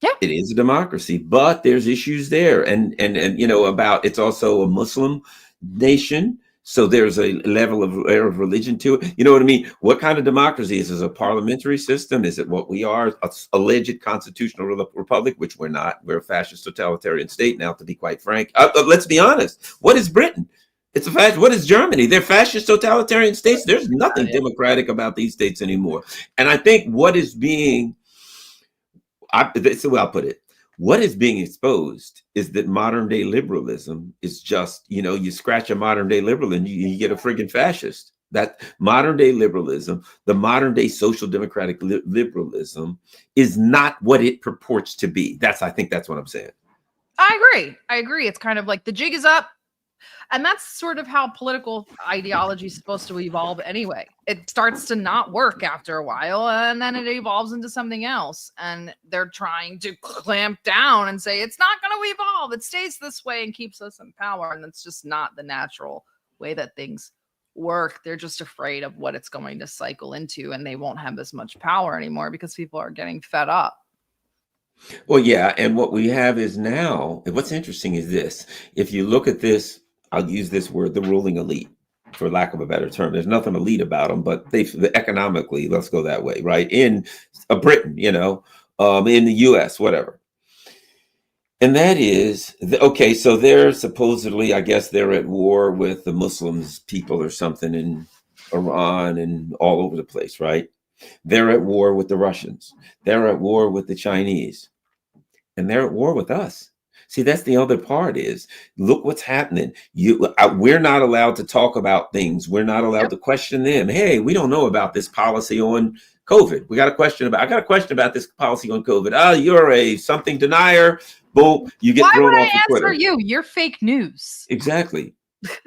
Yeah, it is a democracy, but there's issues there, and about it's also a Muslim nation. So there's a level of religion to it. You know what I mean? What kind of democracy is it? A parliamentary system? Is it what we are, a alleged constitutional republic, which we're not? We're a fascist totalitarian state now, to be quite frank. Let's be honest. What is Britain? It's a fact. What is Germany? They're fascist totalitarian states. There's nothing democratic about these states anymore. And I think what is being, that's the way I'll put it. What is being exposed is that modern day liberalism is just, you scratch a modern day liberal and you get a friggin' fascist. That modern day liberalism, the modern day social democratic liberalism, is not what it purports to be. I think that's what I'm saying. I agree. It's kind of like the jig is up. And that's sort of how political ideology is supposed to evolve anyway. It starts to not work after a while, and then it evolves into something else. And they're trying to clamp down and say, it's not going to evolve. It stays this way and keeps us in power. And it's just not the natural way that things work. They're just afraid of what it's going to cycle into, and they won't have as much power anymore because people are getting fed up. Well, yeah. And what we have is now, what's interesting is this. If you look at this, I'll use this word, the ruling elite, for lack of a better term. There's nothing elite about them, but economically, let's go that way, right? In Britain, in the US, whatever. And that is, okay, so they're supposedly, I guess they're at war with the Muslims people or something in Iran and all over the place, right? They're at war with the Russians. They're at war with the Chinese. And they're at war with us. See, that's the other part is, look what's happening. We're not allowed to talk about things. We're not allowed to question them. Hey, we don't know about this policy on COVID. I got a question about this policy on COVID. Oh, you're a something denier. Boom, you get thrown off of Twitter. Why would I answer you? You're fake news. Exactly.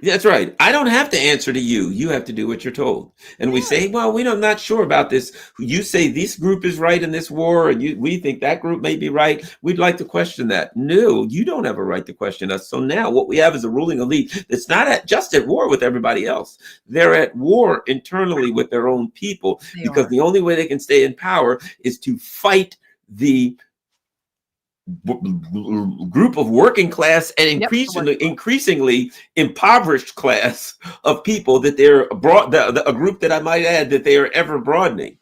That's right. I don't have to answer to you. You have to do what you're told. And we say, well, we're not sure about this. You say this group is right in this war, and we think that group may be right. We'd like to question that. No, you don't have a right to question us. So now what we have is a ruling elite that's not just at war with everybody else. They're at war internally with their own people, because the only way they can stay in power is to fight the group of working class and increasingly impoverished class of people that they're a group that I might add that they are ever broadening.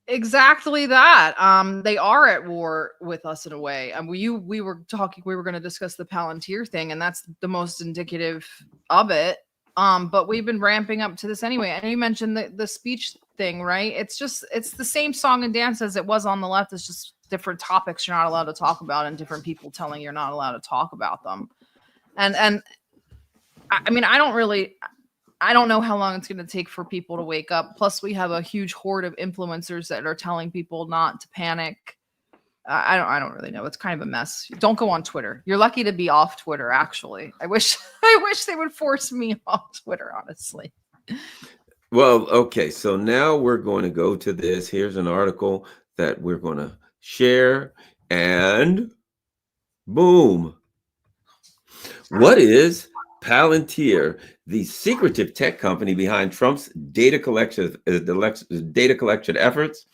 Exactly that. They are at war with us in a way. And we were going to discuss the Palantir thing, and that's the most indicative of it. But we've been ramping up to this anyway. And you mentioned the speech thing, right? It's the same song and dance as it was on the left. It's just different topics you're not allowed to talk about, and different people telling you're not allowed to talk about them. And I mean, I don't know how long it's going to take for people to wake up. Plus, we have a huge horde of influencers that are telling people not to panic. I don't really know. It's kind of a mess. Don't go on Twitter. You're lucky to be off Twitter, actually. I wish they would force me off Twitter, honestly. Well, okay. So now we're going to go to this. Here's an article that we're going to share, and boom. What is Palantir, the secretive tech company behind Trump's data collection efforts?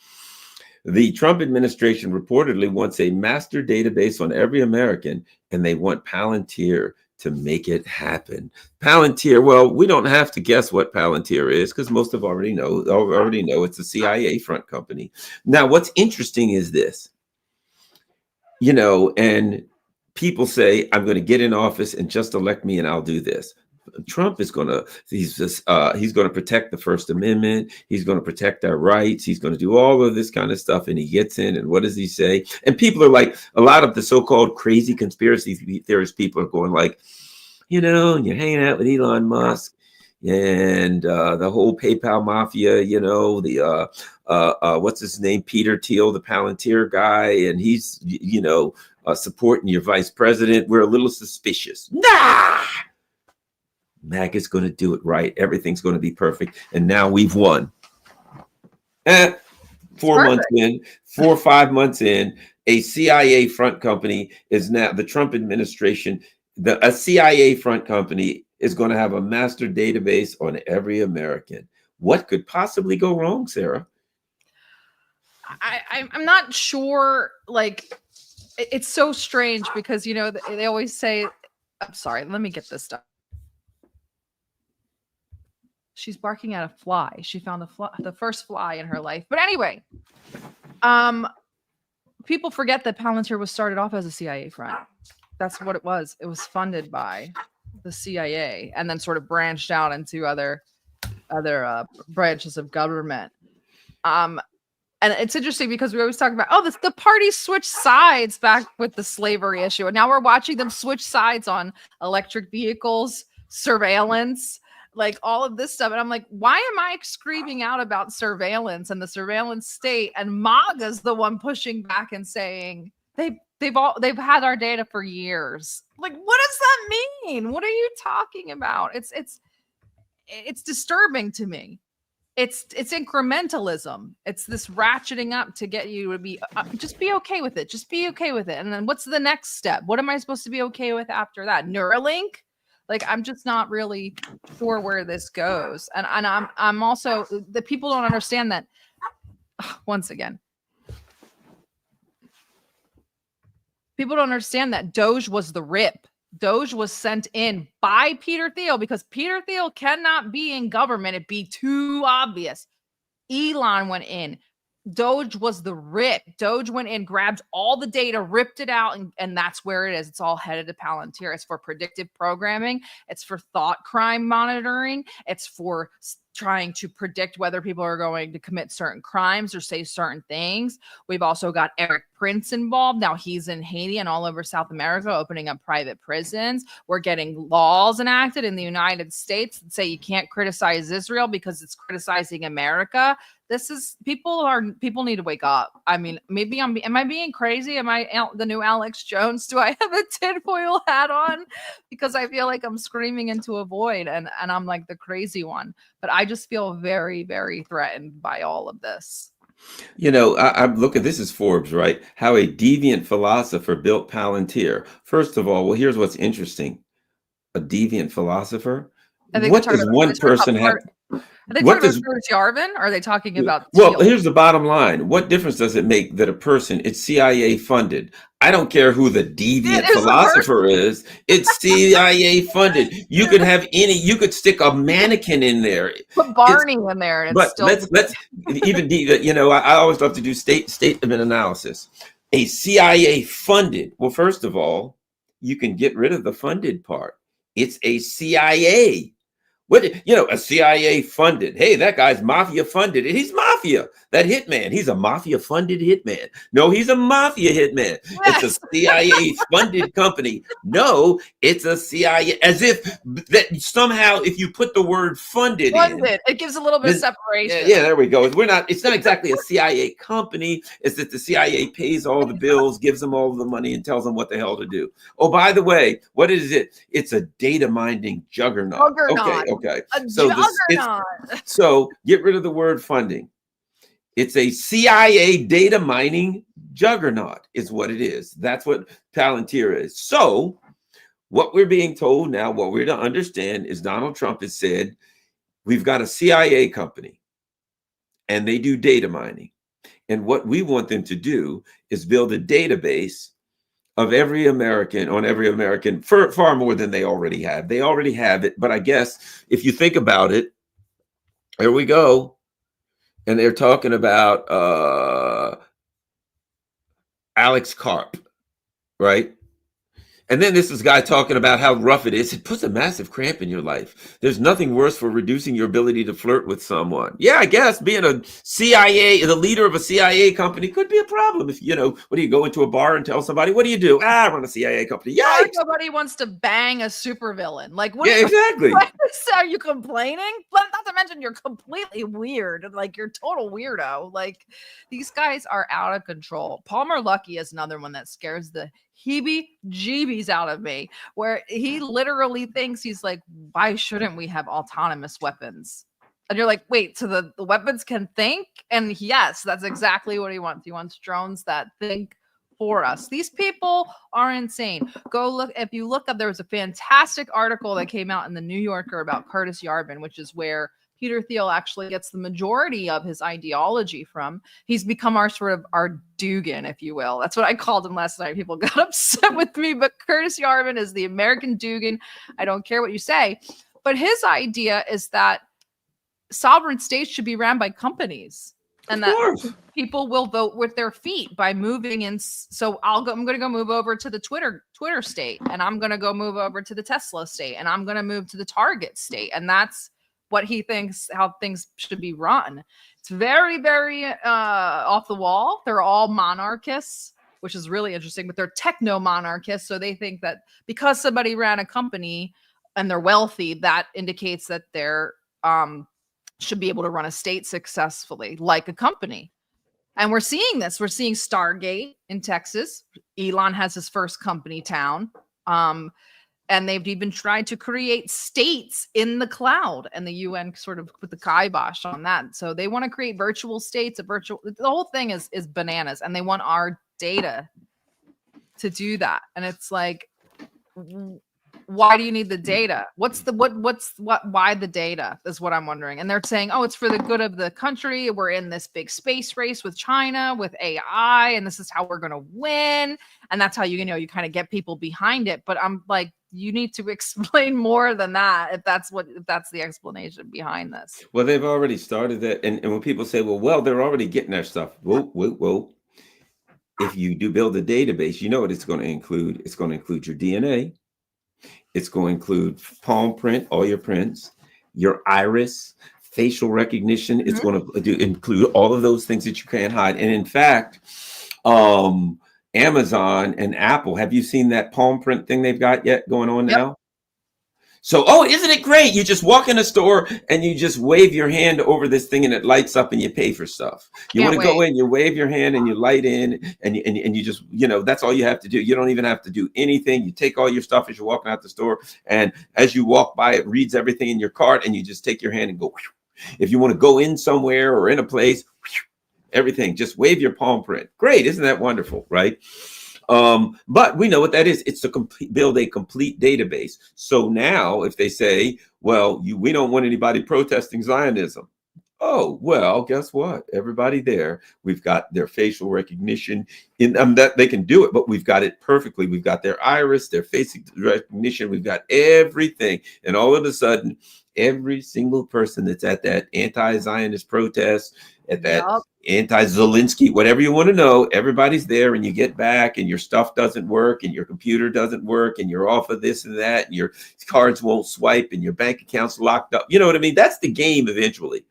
The Trump administration reportedly wants a master database on every American, and they want Palantir to make it happen. Palantir, well, we don't have to guess what Palantir is, because most of already know it's a CIA front company. Now, what's interesting is this, and people say, I'm going to get in office and just elect me and I'll do this. Trump is going to, he's going to protect the First Amendment. He's going to protect our rights. He's going to do all of this kind of stuff. And he gets in, and what does he say? And people are like, a lot of the so-called crazy conspiracy theorist people are going like, you're hanging out with Elon Musk and the whole PayPal mafia, what's his name? Peter Thiel, the Palantir guy. And he's, supporting your vice president. We're a little suspicious. Nah! MAGA's going to do it right. Everything's going to be perfect. And now we've won. 4 months in, 4 or 5 months in, a CIA front company is now, the Trump administration, a CIA front company is going to have a master database on every American. What could possibly go wrong, Sarah? I'm not sure. Like, it's so strange because, they always say, I'm sorry, let me get this done. She's barking at a fly. She found the first fly in her life. But anyway, people forget that Palantir was started off as a CIA front. That's what it was. It was funded by the CIA and then sort of branched out into other branches of government. And it's interesting because we always talk about, the party switched sides back with the slavery issue. And now we're watching them switch sides on electric vehicles, surveillance. like all of this stuff. And I'm like, why am I screaming out about surveillance and the surveillance state? And MAGA's the one pushing back and saying they've had our data for years. Like, what does that mean? What are you talking about? It's disturbing to me. It's incrementalism. It's this ratcheting up to get you to be just be okay with it. Just be okay with it. And then what's the next step? What am I supposed to be okay with after that? Neuralink? Like, I'm just not really sure where this goes. And I'm also, the people don't understand that. Once again, people don't understand that Doge was the rip. Doge was sent in by Peter Thiel because Peter Thiel cannot be in government. It'd be too obvious. Elon went in. Doge was the rip. Doge went in, grabbed all the data, ripped it out, and that's where it is. It's all headed to Palantir. It's for predictive programming. It's for thought crime monitoring. It's for trying to predict whether people are going to commit certain crimes or say certain things. We've also got Eric Prince involved. Now he's in Haiti and all over South America, opening up private prisons. We're getting laws enacted in the United States that say you can't criticize Israel because it's criticizing America. This is people need to wake up. I mean, maybe am I being crazy? Am I the new Alex Jones? Do I have a tinfoil hat on? Because I feel like I'm screaming into a void and I'm like the crazy one. But I just feel very, very threatened by all of this. You know, I'm looking, this is Forbes, right? How a deviant philosopher built Palantir. First of all, well, here's what's interesting. A deviant philosopher? What does one person have? Are they talking about Curtis Yarvin? Or are they talking about Well, Thiel? here's the bottom line. What difference does it make that a person, it's CIA funded? I don't care who the deviant philosopher is. It's CIA funded. You could have you could stick a mannequin in there. Put Barney in there. And but let's even, you know, I always love to do statement analysis. A CIA funded. Well, first of all, you can get rid of the funded part. It's a CIA. What, you know, a CIA funded. Hey, that guy's mafia funded. He's mafia. That hitman. He's a mafia funded hitman. No, he's a mafia hitman. Yes. It's a CIA funded company. No, it's a CIA. As if that somehow, if you put the word funded in, it gives a little bit of separation. Yeah, there we go. It's not exactly a CIA company. It's that the CIA pays all the bills, gives them all the money, and tells them what the hell to do. Oh, by the way, what is it? It's a data mining juggernaut. Okay. So get rid of the word funding. It's a CIA data mining juggernaut is what it is. That's what Palantir is. So what we're being told now, what we're to understand is Donald Trump has said, we've got a CIA company and they do data mining. And what we want them to do is build a database of every American, on every American, for far more than they already have. They already have it, but I guess if you think about it, there we go. And they're talking about Alex Karp, right? And then this is a guy talking about how rough it is. It puts a massive cramp in your life. There's nothing worse for reducing your ability to flirt with someone. Yeah, I guess being a CIA, the leader of a CIA company could be a problem. If, you know, what do you go into a bar and tell somebody, what do you do? I run a CIA company. Yeah. Nobody wants to bang a supervillain. Like, what? Yeah, exactly. Are you complaining? But not to mention you're completely weird. Like, you're total weirdo. Like, these guys are out of control. Palmer Luckey is another one that scares the heebie-jeebies out of me, where he literally thinks, he's like, why shouldn't we have autonomous weapons? And you're like, wait, so the weapons can think? And yes, that's exactly what he wants. He wants drones that think for us. These people are insane. Go look. If you look up, there was a fantastic article that came out in the New Yorker about Curtis Yarvin, which is where Peter Thiel actually gets the majority of his ideology from. He's become our Dugan, if you will. That's what I called him last night. People got upset with me, but Curtis Yarvin is the American Dugan. I don't care what you say. But his idea is that sovereign states should be ran by companies. And that people will vote with their feet by moving in. So I'm going to go move over to the Twitter state, and I'm going to go move over to the Tesla state, and I'm going to move to the Target state. And that's what he thinks how things should be run. It's very, very off the wall. They're all monarchists, which is really interesting, but they're techno-monarchists. So they think that because somebody ran a company and they're wealthy, that indicates that they're should be able to run a state successfully like a company. And we're seeing this. We're seeing Stargate in Texas. Elon has his first company town. And they've even tried to create states in the cloud, and the UN sort of put the kibosh on that. So they want to create virtual states, the whole thing is bananas, and they want our data to do that. And it's like, why do you need the data? Why the data is what I'm wondering. And they're saying, oh, it's for the good of the country. We're in this big space race with China, with AI, and this is how we're going to win. And that's how you kind of get people behind it. But I'm like, you need to explain more than that if that's the explanation behind this. Well, they've already started that. And when people say, well, they're already getting their stuff. Whoa. If you do build a database, you know what it's going to include. It's going to include your DNA. It's going to include palm print, all your prints, your iris, facial recognition. It's going to include all of those things that you can't hide. And in fact, Amazon and Apple, have you seen that palm print thing they've got yet going on now? So, isn't it great? You just walk in a store and you just wave your hand over this thing and it lights up and you pay for stuff. You want to go in, you wave your hand and you light in and you just, that's all you have to do. You don't even have to do anything. You take all your stuff as you're walking out the store, and as you walk by, it reads everything in your cart, and you just take your hand and go. If you want to go in somewhere or in a place, everything, just wave your palm print. Great. Isn't that wonderful? Right. But we know what that is. It's to build a complete database. So now if they say, well, we don't want anybody protesting Zionism. Oh, well, guess what? Everybody there, we've got their facial recognition in that they can do it, but we've got it perfectly. We've got their iris, their face recognition. We've got everything. And all of a sudden, every single person that's at that anti-Zionist protest, at that anti-Zelensky, whatever you want to know, everybody's there, and you get back and your stuff doesn't work and your computer doesn't work and you're off of this and that and your cards won't swipe and your bank account's locked up. You know what I mean? That's the game eventually.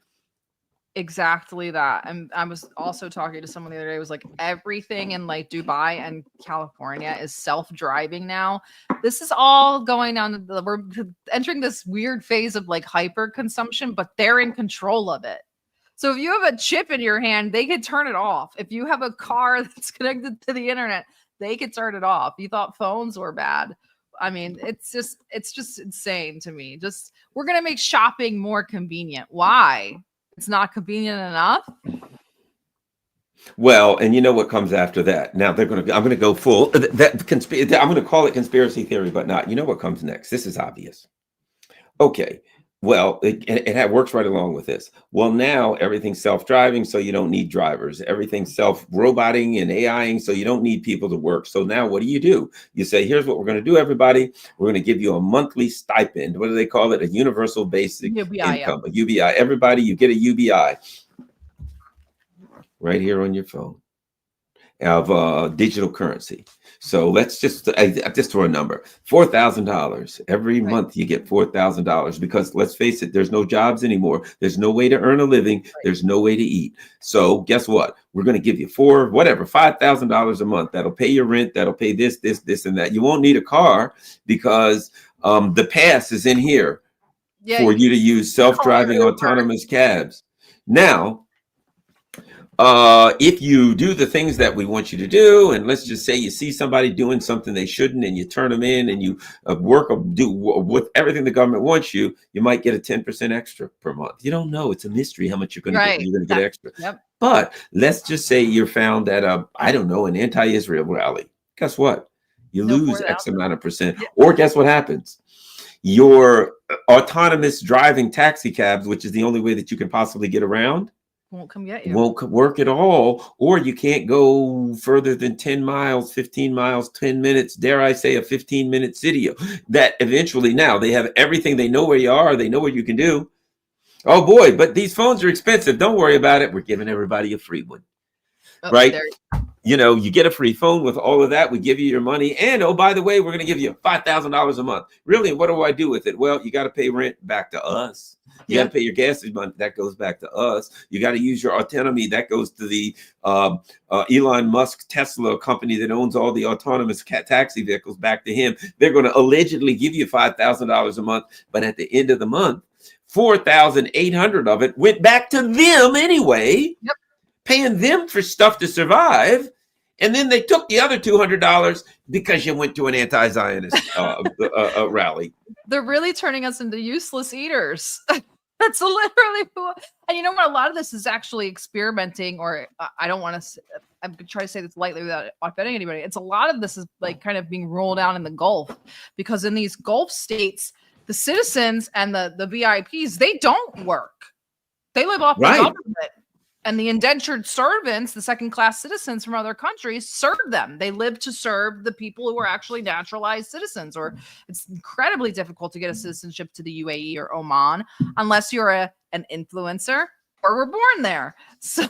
Exactly that. And I was also talking to someone the other day, was like, everything in like Dubai and California is self-driving now. This is all going on. We're entering this weird phase of like hyper consumption, but they're in control of it. So if you have a chip in your hand, they could turn it off. If you have a car that's connected to the internet, they could turn it off. You thought phones were bad. I mean, it's just insane to me. Just, we're going to make shopping more convenient. Why? It's not convenient enough. Well, and you know what comes after that? Now I'm going to go full I'm going to call it conspiracy theory, but not. You know what comes next? This is obvious. Okay. Well, it works right along with this. Well, now everything's self-driving, so you don't need drivers. Everything's self-roboting and AIing, so you don't need people to work. So now what do? You say, here's what we're going to do, everybody. We're going to give you a monthly stipend. What do they call it? A universal basic income, a UBI. Everybody, you get a UBI right here on your phone of digital currency. So let's just throw a number, $4,000 every month. You get $4,000 because let's face it, there's no jobs anymore. There's no way to earn a living. There's no way to eat. So guess what? We're going to give you $5,000 a month. That'll pay your rent. That'll pay this, and that. You won't need a car because the pass is in here for you to use self-driving autonomous cabs. Now, if you do the things that we want you to do, and let's just say you see somebody doing something they shouldn't, and you turn them in, and you do with everything the government wants you might get a 10% extra per month. You don't know. It's a mystery how much you're going to get. You're going to get extra. Yep. But let's just say you're found at an anti-Israel rally. Guess what? You lose X amount of percent. Or guess what happens? Your autonomous driving taxi cabs, which is the only way that you can possibly get around, won't come get you. Won't work at all, or you can't go further than 10 miles, 15 miles, 10 minutes, dare I say a 15-minute video. That eventually now they have everything. They know where you are. They know what you can do. Oh boy, but these phones are expensive. Don't worry about it. We're giving everybody a free one. Right? You get a free phone with all of that. We give you your money. And oh, by the way, we're going to give you $5,000 a month. Really? What do I do with it? Well, you got to pay rent back to us. You got to pay your gas money. That goes back to us. You got to use your autonomy. That goes to the Elon Musk Tesla company that owns all the autonomous taxi vehicles, back to him. They're going to allegedly give you $5,000 a month. But at the end of the month, 4,800 of it went back to them anyway, paying them for stuff to survive. And then they took the other $200 because you went to an anti-Zionist rally. They're really turning us into useless eaters. That's literally and you know what? A lot of this is actually experimenting, or I don't want to. I'm trying to say this lightly without offending anybody. It's a lot of this is like kind of being rolled out in the Gulf, because in these Gulf states, the citizens and the VIPs, they don't work. They live off the government. And the indentured servants, the second-class citizens from other countries, serve them. They live to serve the people who are actually naturalized citizens. Or it's incredibly difficult to get a citizenship to the UAE or Oman unless you're an influencer or were born there. So,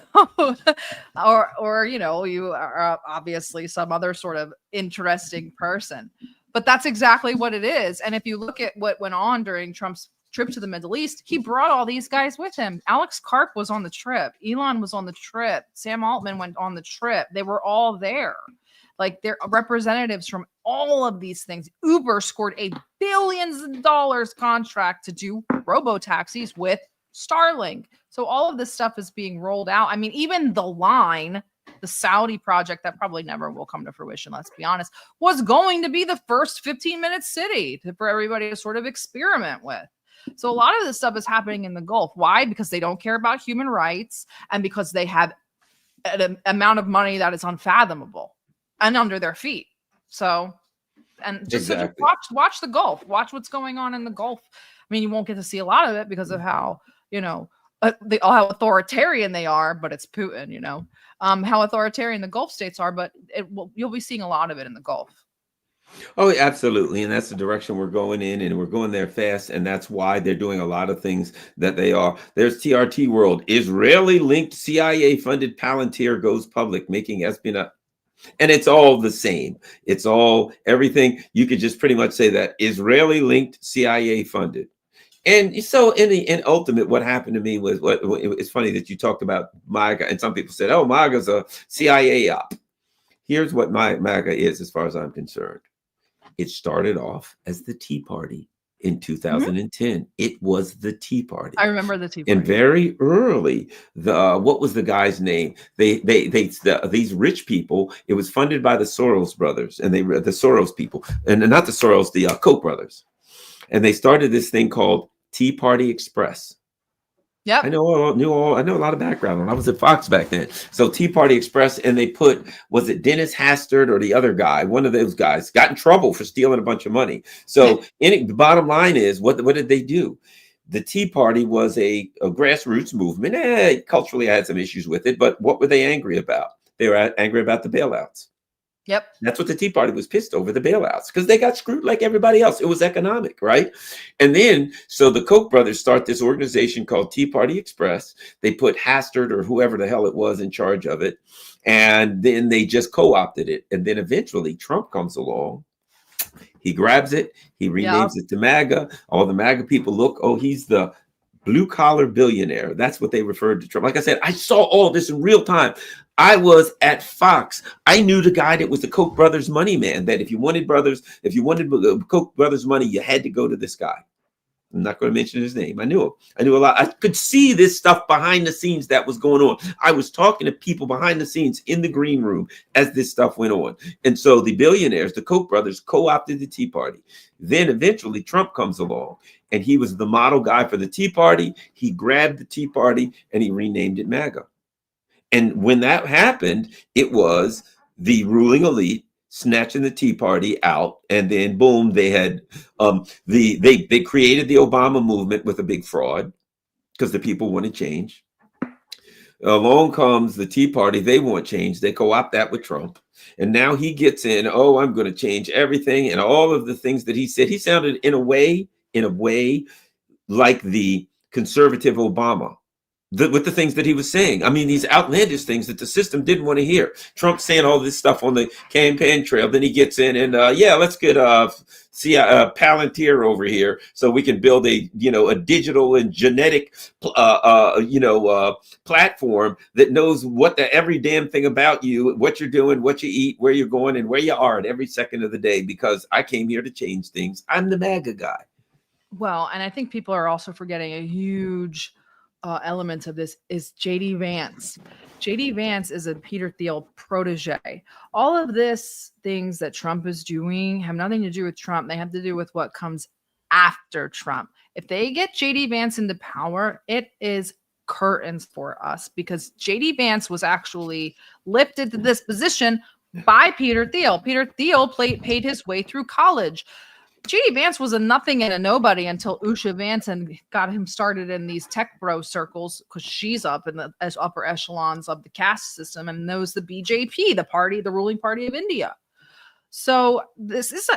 or you are obviously some other sort of interesting person. But that's exactly what it is. And if you look at what went on during Trump's trip to the Middle East, he brought all these guys with him. Alex Karp was on the trip. Elon was on the trip. Sam Altman went on the trip. They were all there. Like, they're representatives from all of these things. Uber scored a billions of dollars contract to do robo-taxis with Starlink. So all of this stuff is being rolled out. I mean, even the line, the Saudi project that probably never will come to fruition, let's be honest, was going to be the first 15-minute city for everybody to sort of experiment with. So a lot of this stuff is happening in the Gulf. Why? Because they don't care about human rights, and because they have an amount of money that is unfathomable and under their feet. So, and just watch the Gulf. Watch what's going on in the Gulf. I mean, you won't get to see a lot of it because of how, how authoritarian they are, but it's Putin, how authoritarian the Gulf states are, but you'll be seeing a lot of it in the Gulf. Oh, absolutely. And that's the direction we're going in, and we're going there fast. And that's why they're doing a lot of things that they are. There's TRT World. Israeli linked CIA funded Palantir goes public, making espionage. And it's all the same. It's all everything. You could just pretty much say that Israeli linked CIA funded. And so in ultimate, what happened to me was it's funny that you talked about MAGA, and some people said, oh, MAGA's a CIA op. Here's what MAGA is, as far as I'm concerned. It started off as the Tea Party in 2010. It was the Tea Party. I remember the Tea Party. And very early, what was the guy's name? These rich people. It was funded by the Soros brothers, and the Soros people, and not the Soros, the Koch brothers, and they started this thing called Tea Party Express. Yeah, I know a lot of background. I was at Fox back then. So Tea Party Express, and they put, was it Dennis Hastert or the other guy? One of those guys got in trouble for stealing a bunch of money. So the bottom line is, what did they do? The Tea Party was a grassroots movement. Culturally, I had some issues with it, but what were they angry about? They were angry about the bailouts. Yep. That's what the Tea Party was pissed over, the bailouts, because they got screwed like everybody else. It was economic, right? And then, so the Koch brothers start this organization called Tea Party Express. They put Hastert or whoever the hell it was in charge of it. And then they just co-opted it. And then eventually Trump comes along. He grabs it. He renames it to MAGA. All the MAGA people look, oh, he's the blue-collar billionaire. That's what they referred to Trump. Like I said, I saw all this in real time. I was at Fox. I knew the guy that was the Koch brothers money man, that if you wanted Koch brothers money, you had to go to this guy. I'm not going to mention his name. I knew him. I knew a lot. I could see this stuff behind the scenes that was going on. I was talking to people behind the scenes in the green room as this stuff went on. And so the billionaires, the Koch brothers, co-opted the Tea Party. Then eventually Trump comes along, and he was the model guy for the Tea Party. He grabbed the Tea Party and he renamed it MAGA. And when that happened, it was the ruling elite snatching the Tea Party out, and then boom, they had they created the Obama movement with a big fraud because the people want to change. Along comes the Tea Party, they want change. They co-opt that with Trump, and now he gets in. Oh, I'm going to change everything, and all of the things that he said. He sounded in a way like the conservative Obama. with the things that he was saying. I mean, these outlandish things that the system didn't want to hear. Trump saying all this stuff on the campaign trail. Then he gets in and yeah, let's get Palantir over here so we can build a a digital and genetic platform that knows what every damn thing about you, what you're doing, what you eat, where you're going, and where you are at every second of the day. Because I came here to change things. I'm the MAGA guy. Well, and I think people are also forgetting a huge element of this is JD Vance. JD Vance is a Peter Thiel protege. All of this things that Trump is doing have nothing to do with Trump. They have to do with what comes after Trump. If they get JD Vance into power, it is curtains for us, because JD Vance was actually lifted to this position by Peter Thiel. Peter Thiel paid his way through college. JD Vance was a nothing and a nobody until Usha Vance and got him started in these tech bro circles, because she's up in the upper echelons of the caste system and knows the BJP, the ruling party of India. So this is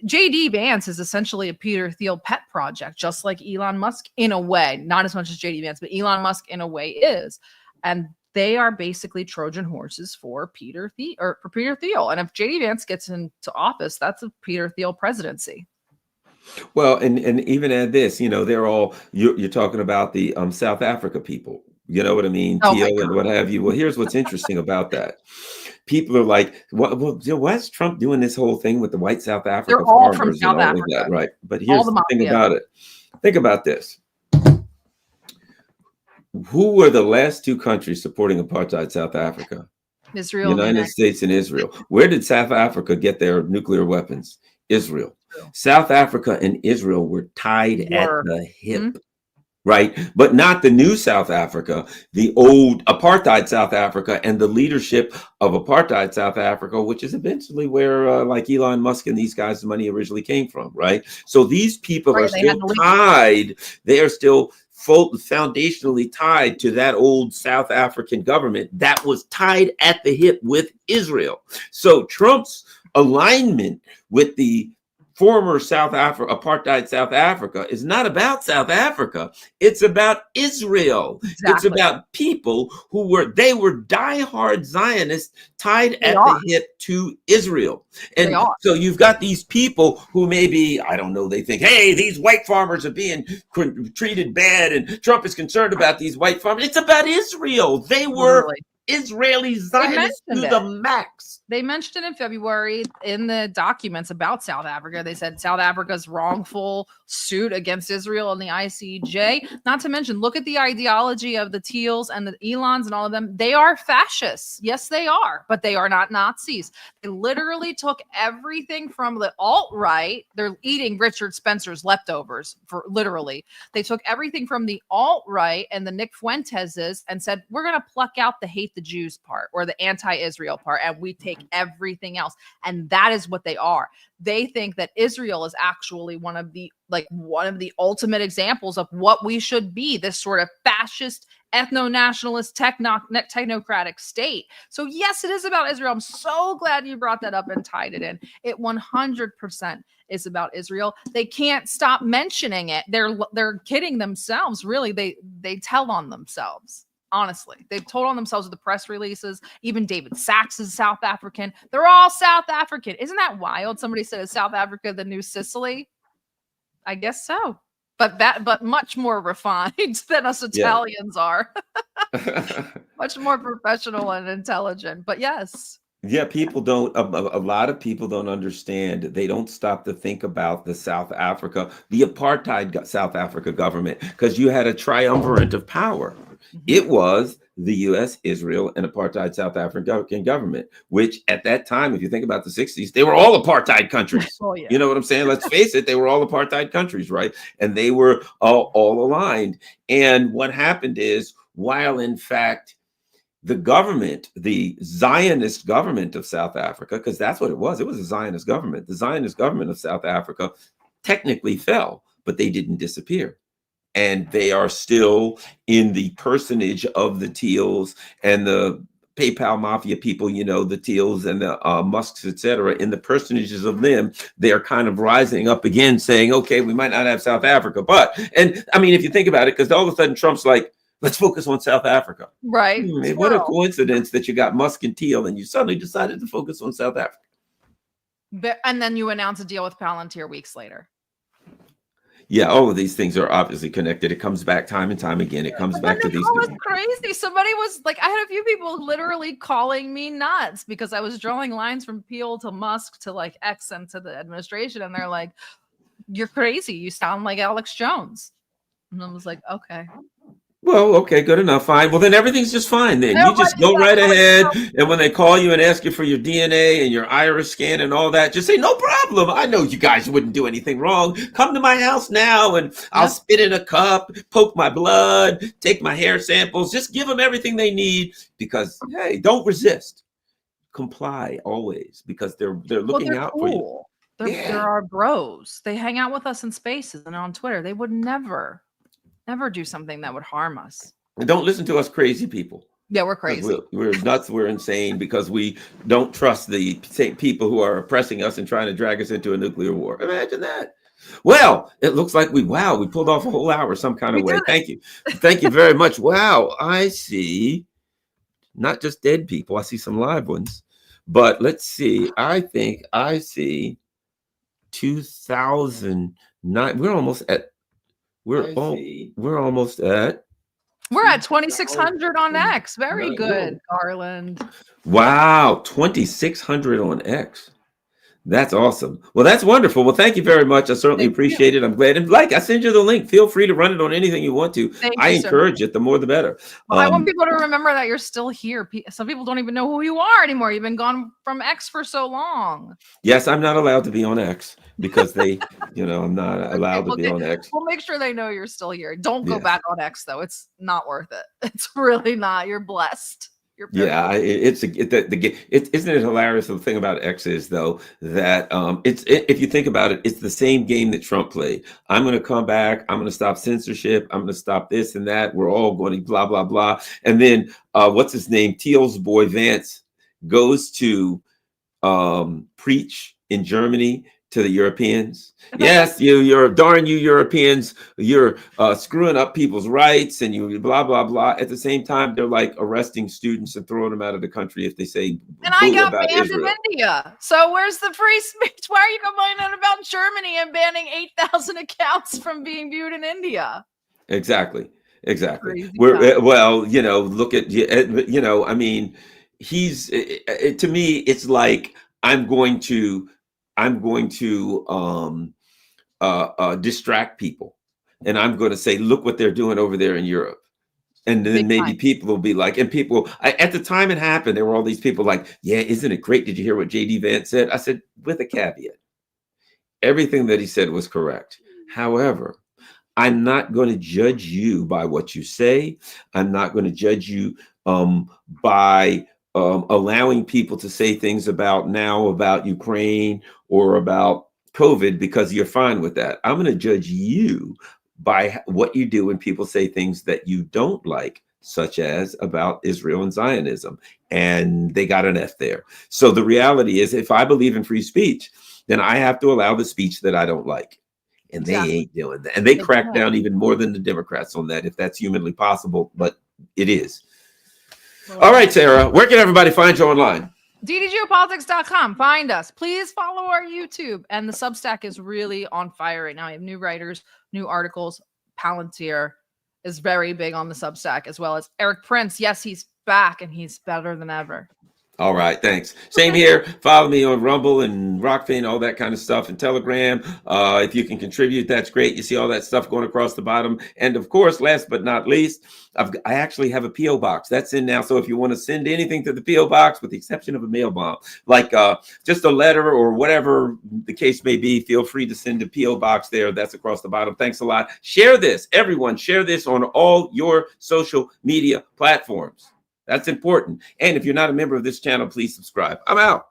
JD Vance is essentially a Peter Thiel pet project, just like Elon Musk in a way, not as much as JD Vance, but Elon Musk in a way is. And they are basically Trojan horses for Peter Thiel. And if JD Vance gets into office, that's a Peter Thiel presidency. Well, and even at this, they're all you're talking about the South Africa people. You know what I mean? Oh Thiel and what have you. Well, here's what's interesting about that. People are like, why is Trump doing this whole thing with the white South Africa They're all farmers from South and all Africa. of that, right? But here's the thing about it. Think about this. Who were the last two countries supporting apartheid South Africa? Israel. United States and Israel. Where did South Africa get their nuclear weapons? Israel. South Africa and Israel were tied at the hip, right? But not the new South Africa, the old apartheid South Africa and the leadership of apartheid South Africa, which is eventually where like Elon Musk and these guys' money originally came from, right? So these people are still tied. They are still foundationally tied to that old South African government that was tied at the hip with Israel. So Trump's alignment with the former apartheid South Africa is not about South Africa. It's about Israel. Exactly. It's about people who were diehard Zionists tied at the hip to Israel. And so you've got these people who maybe, I don't know, they think, hey, these white farmers are being treated bad and Trump is concerned about these white farmers. It's about Israel. They were Israeli Zionists to the max. They mentioned it in February in the documents about South Africa. They said South Africa's wrongful suit against Israel in the ICJ. Not to mention, look at the ideology of the Thiels and the Elons and all of them. They are fascists. Yes, they are, but they are not Nazis. They literally took everything from the alt-right. They're eating Richard Spencer's leftovers, for literally. They took everything from the alt-right and the Nick Fuenteses and said, we're going to pluck out the hate the Jews part or the anti-Israel part, and we take everything else. And that is what they are. They think that Israel is actually one of the ultimate examples of what we should be, this sort of fascist, ethno-nationalist, technocratic state. So yes, it is about Israel. I'm so glad you brought that up and tied it in. It 100% is about Israel. They can't stop mentioning it. They're kidding themselves. Really, they tell on themselves. Honestly, they've told on themselves with the press releases. Even David Sachs is South African. They're all South African. Isn't that wild? Somebody said, is South Africa the new Sicily? I guess so. But much more refined than us Italians are. Much more professional and intelligent. But yes. Yeah, people don't, a lot of people don't understand. They don't stop to think about the apartheid South Africa government, because you had a triumvirate of power. It was the U.S., Israel, and apartheid South African government, which at that time, if you think about the 60s, they were all apartheid countries. Oh, yeah. You know what I'm saying? Let's face it, they were all apartheid countries, right? And they were all aligned. And what happened is, while in fact, the government, the Zionist government of South Africa, because that's what it was a Zionist government. The Zionist government of South Africa technically fell, but they didn't disappear. And they are still in the personage of the Thiels and the PayPal mafia people, the Thiels and the Musks, etc. In the personages of them, they are kind of rising up again, saying, okay, we might not have South Africa, and I mean, if you think about it, because all of a sudden Trump's like, Let's focus on South Africa. Right. What a Squirrel. coincidence that you got Musk and Teal and you suddenly decided to focus on South Africa. And then you announce a deal with Palantir weeks later. Yeah, all of these things are obviously connected. It comes back time and time again. It comes back to these. It was crazy. Somebody was like, I had a few people literally calling me nuts because I was drawing lines from Peel to Musk to like X and to the administration. And they're like, you're crazy. You sound like Alex Jones. And I was like, okay. Well, okay, good enough. Fine. Well, then everything's just fine. Then you just go right ahead. And when they call you and ask you for your DNA and your iris scan and all that, just say, no problem. I know you guys wouldn't do anything wrong. Come to my house now and I'll spit in a cup, poke my blood, take my hair samples. Just give them everything they need because, hey, don't resist. Comply always because they're looking out for you. They're our bros. They hang out with us in spaces and on Twitter. They would never do something that would harm us. And don't listen to us crazy people. Yeah, we're crazy. We're nuts. We're insane because we don't trust the same people who are oppressing us and trying to drag us into a nuclear war. Imagine that. Well, it looks like we pulled off a whole hour some kind of way. Thank you. Thank you very much. Wow. I see not just dead people. I see some live ones. But let's see. I think I see 2009. We're almost at. We're almost at. We're at 2,600 on X. Very good, Garland. Wow, 2,600 on X. That's awesome. Well, that's wonderful. Well, thank you very much. I certainly appreciate it. I'm glad. And I send you the link. Feel free to run it on anything you want to. I encourage it. The more, the better. Well, I want people to remember that you're still here. Some people don't even know who you are anymore. You've been gone from X for so long. Yes, I'm not allowed to be on X because they, I'm not allowed to be on X. We'll make sure they know you're still here. Don't go back on X, though. It's not worth it. It's really not. You're blessed. Yeah, isn't it hilarious? The thing about X is though that if you think about it, it's the same game that Trump played. I'm going to come back. I'm going to stop censorship. I'm going to stop this and that. We're all going to blah blah blah. And then what's his name? Teal's boy Vance goes to preach in Germany to the Europeans. Yes, you Europeans, you're screwing up people's rights and you blah, blah, blah. At the same time, they're like arresting students and throwing them out of the country if they say and I got banned in India. So where's the free speech? Why are you complaining about Germany and banning 8,000 accounts from being viewed in India? Exactly. Look at, I mean, he's, to me, it's like, I'm going to distract people and I'm going to say, look what they're doing over there in Europe. And then maybe people will be like, and people at the time it happened, there were all these people like, yeah, isn't it great? Did you hear what JD Vance said? I said, with a caveat, everything that he said was correct. However, I'm not going to judge you by what you say. I'm not going to judge you by allowing people to say things about Ukraine or about COVID because you're fine with that. I'm going to judge you by what you do when people say things that you don't like, such as about Israel and Zionism. And they got an F there. So the reality is, if I believe in free speech, then I have to allow the speech that I don't like. And they ain't doing that. And they crack down even more than the Democrats on that, if that's humanly possible, but it is. All right, Sarah, where can everybody find you online? ddgeopolitics.com. Find us. Please follow our YouTube. And the Substack is really on fire right now. I have new writers, new articles. Palantir is very big on the Substack, as well as Eric Prince. Yes, he's back and he's better than ever. All right, thanks. Same here. Follow me on Rumble and Rockfin, all that kind of stuff, and Telegram. If you can contribute, that's great. You see all that stuff going across the bottom. And of course, last but not least, I actually have a P.O. box that's in now. So if you want to send anything to the P.O. box, with the exception of a mail bomb, like just a letter or whatever the case may be, feel free to send a P.O. box there. That's across the bottom. Thanks a lot. Share this. Everyone, share this on all your social media platforms. That's important. And if you're not a member of this channel, please subscribe. I'm out.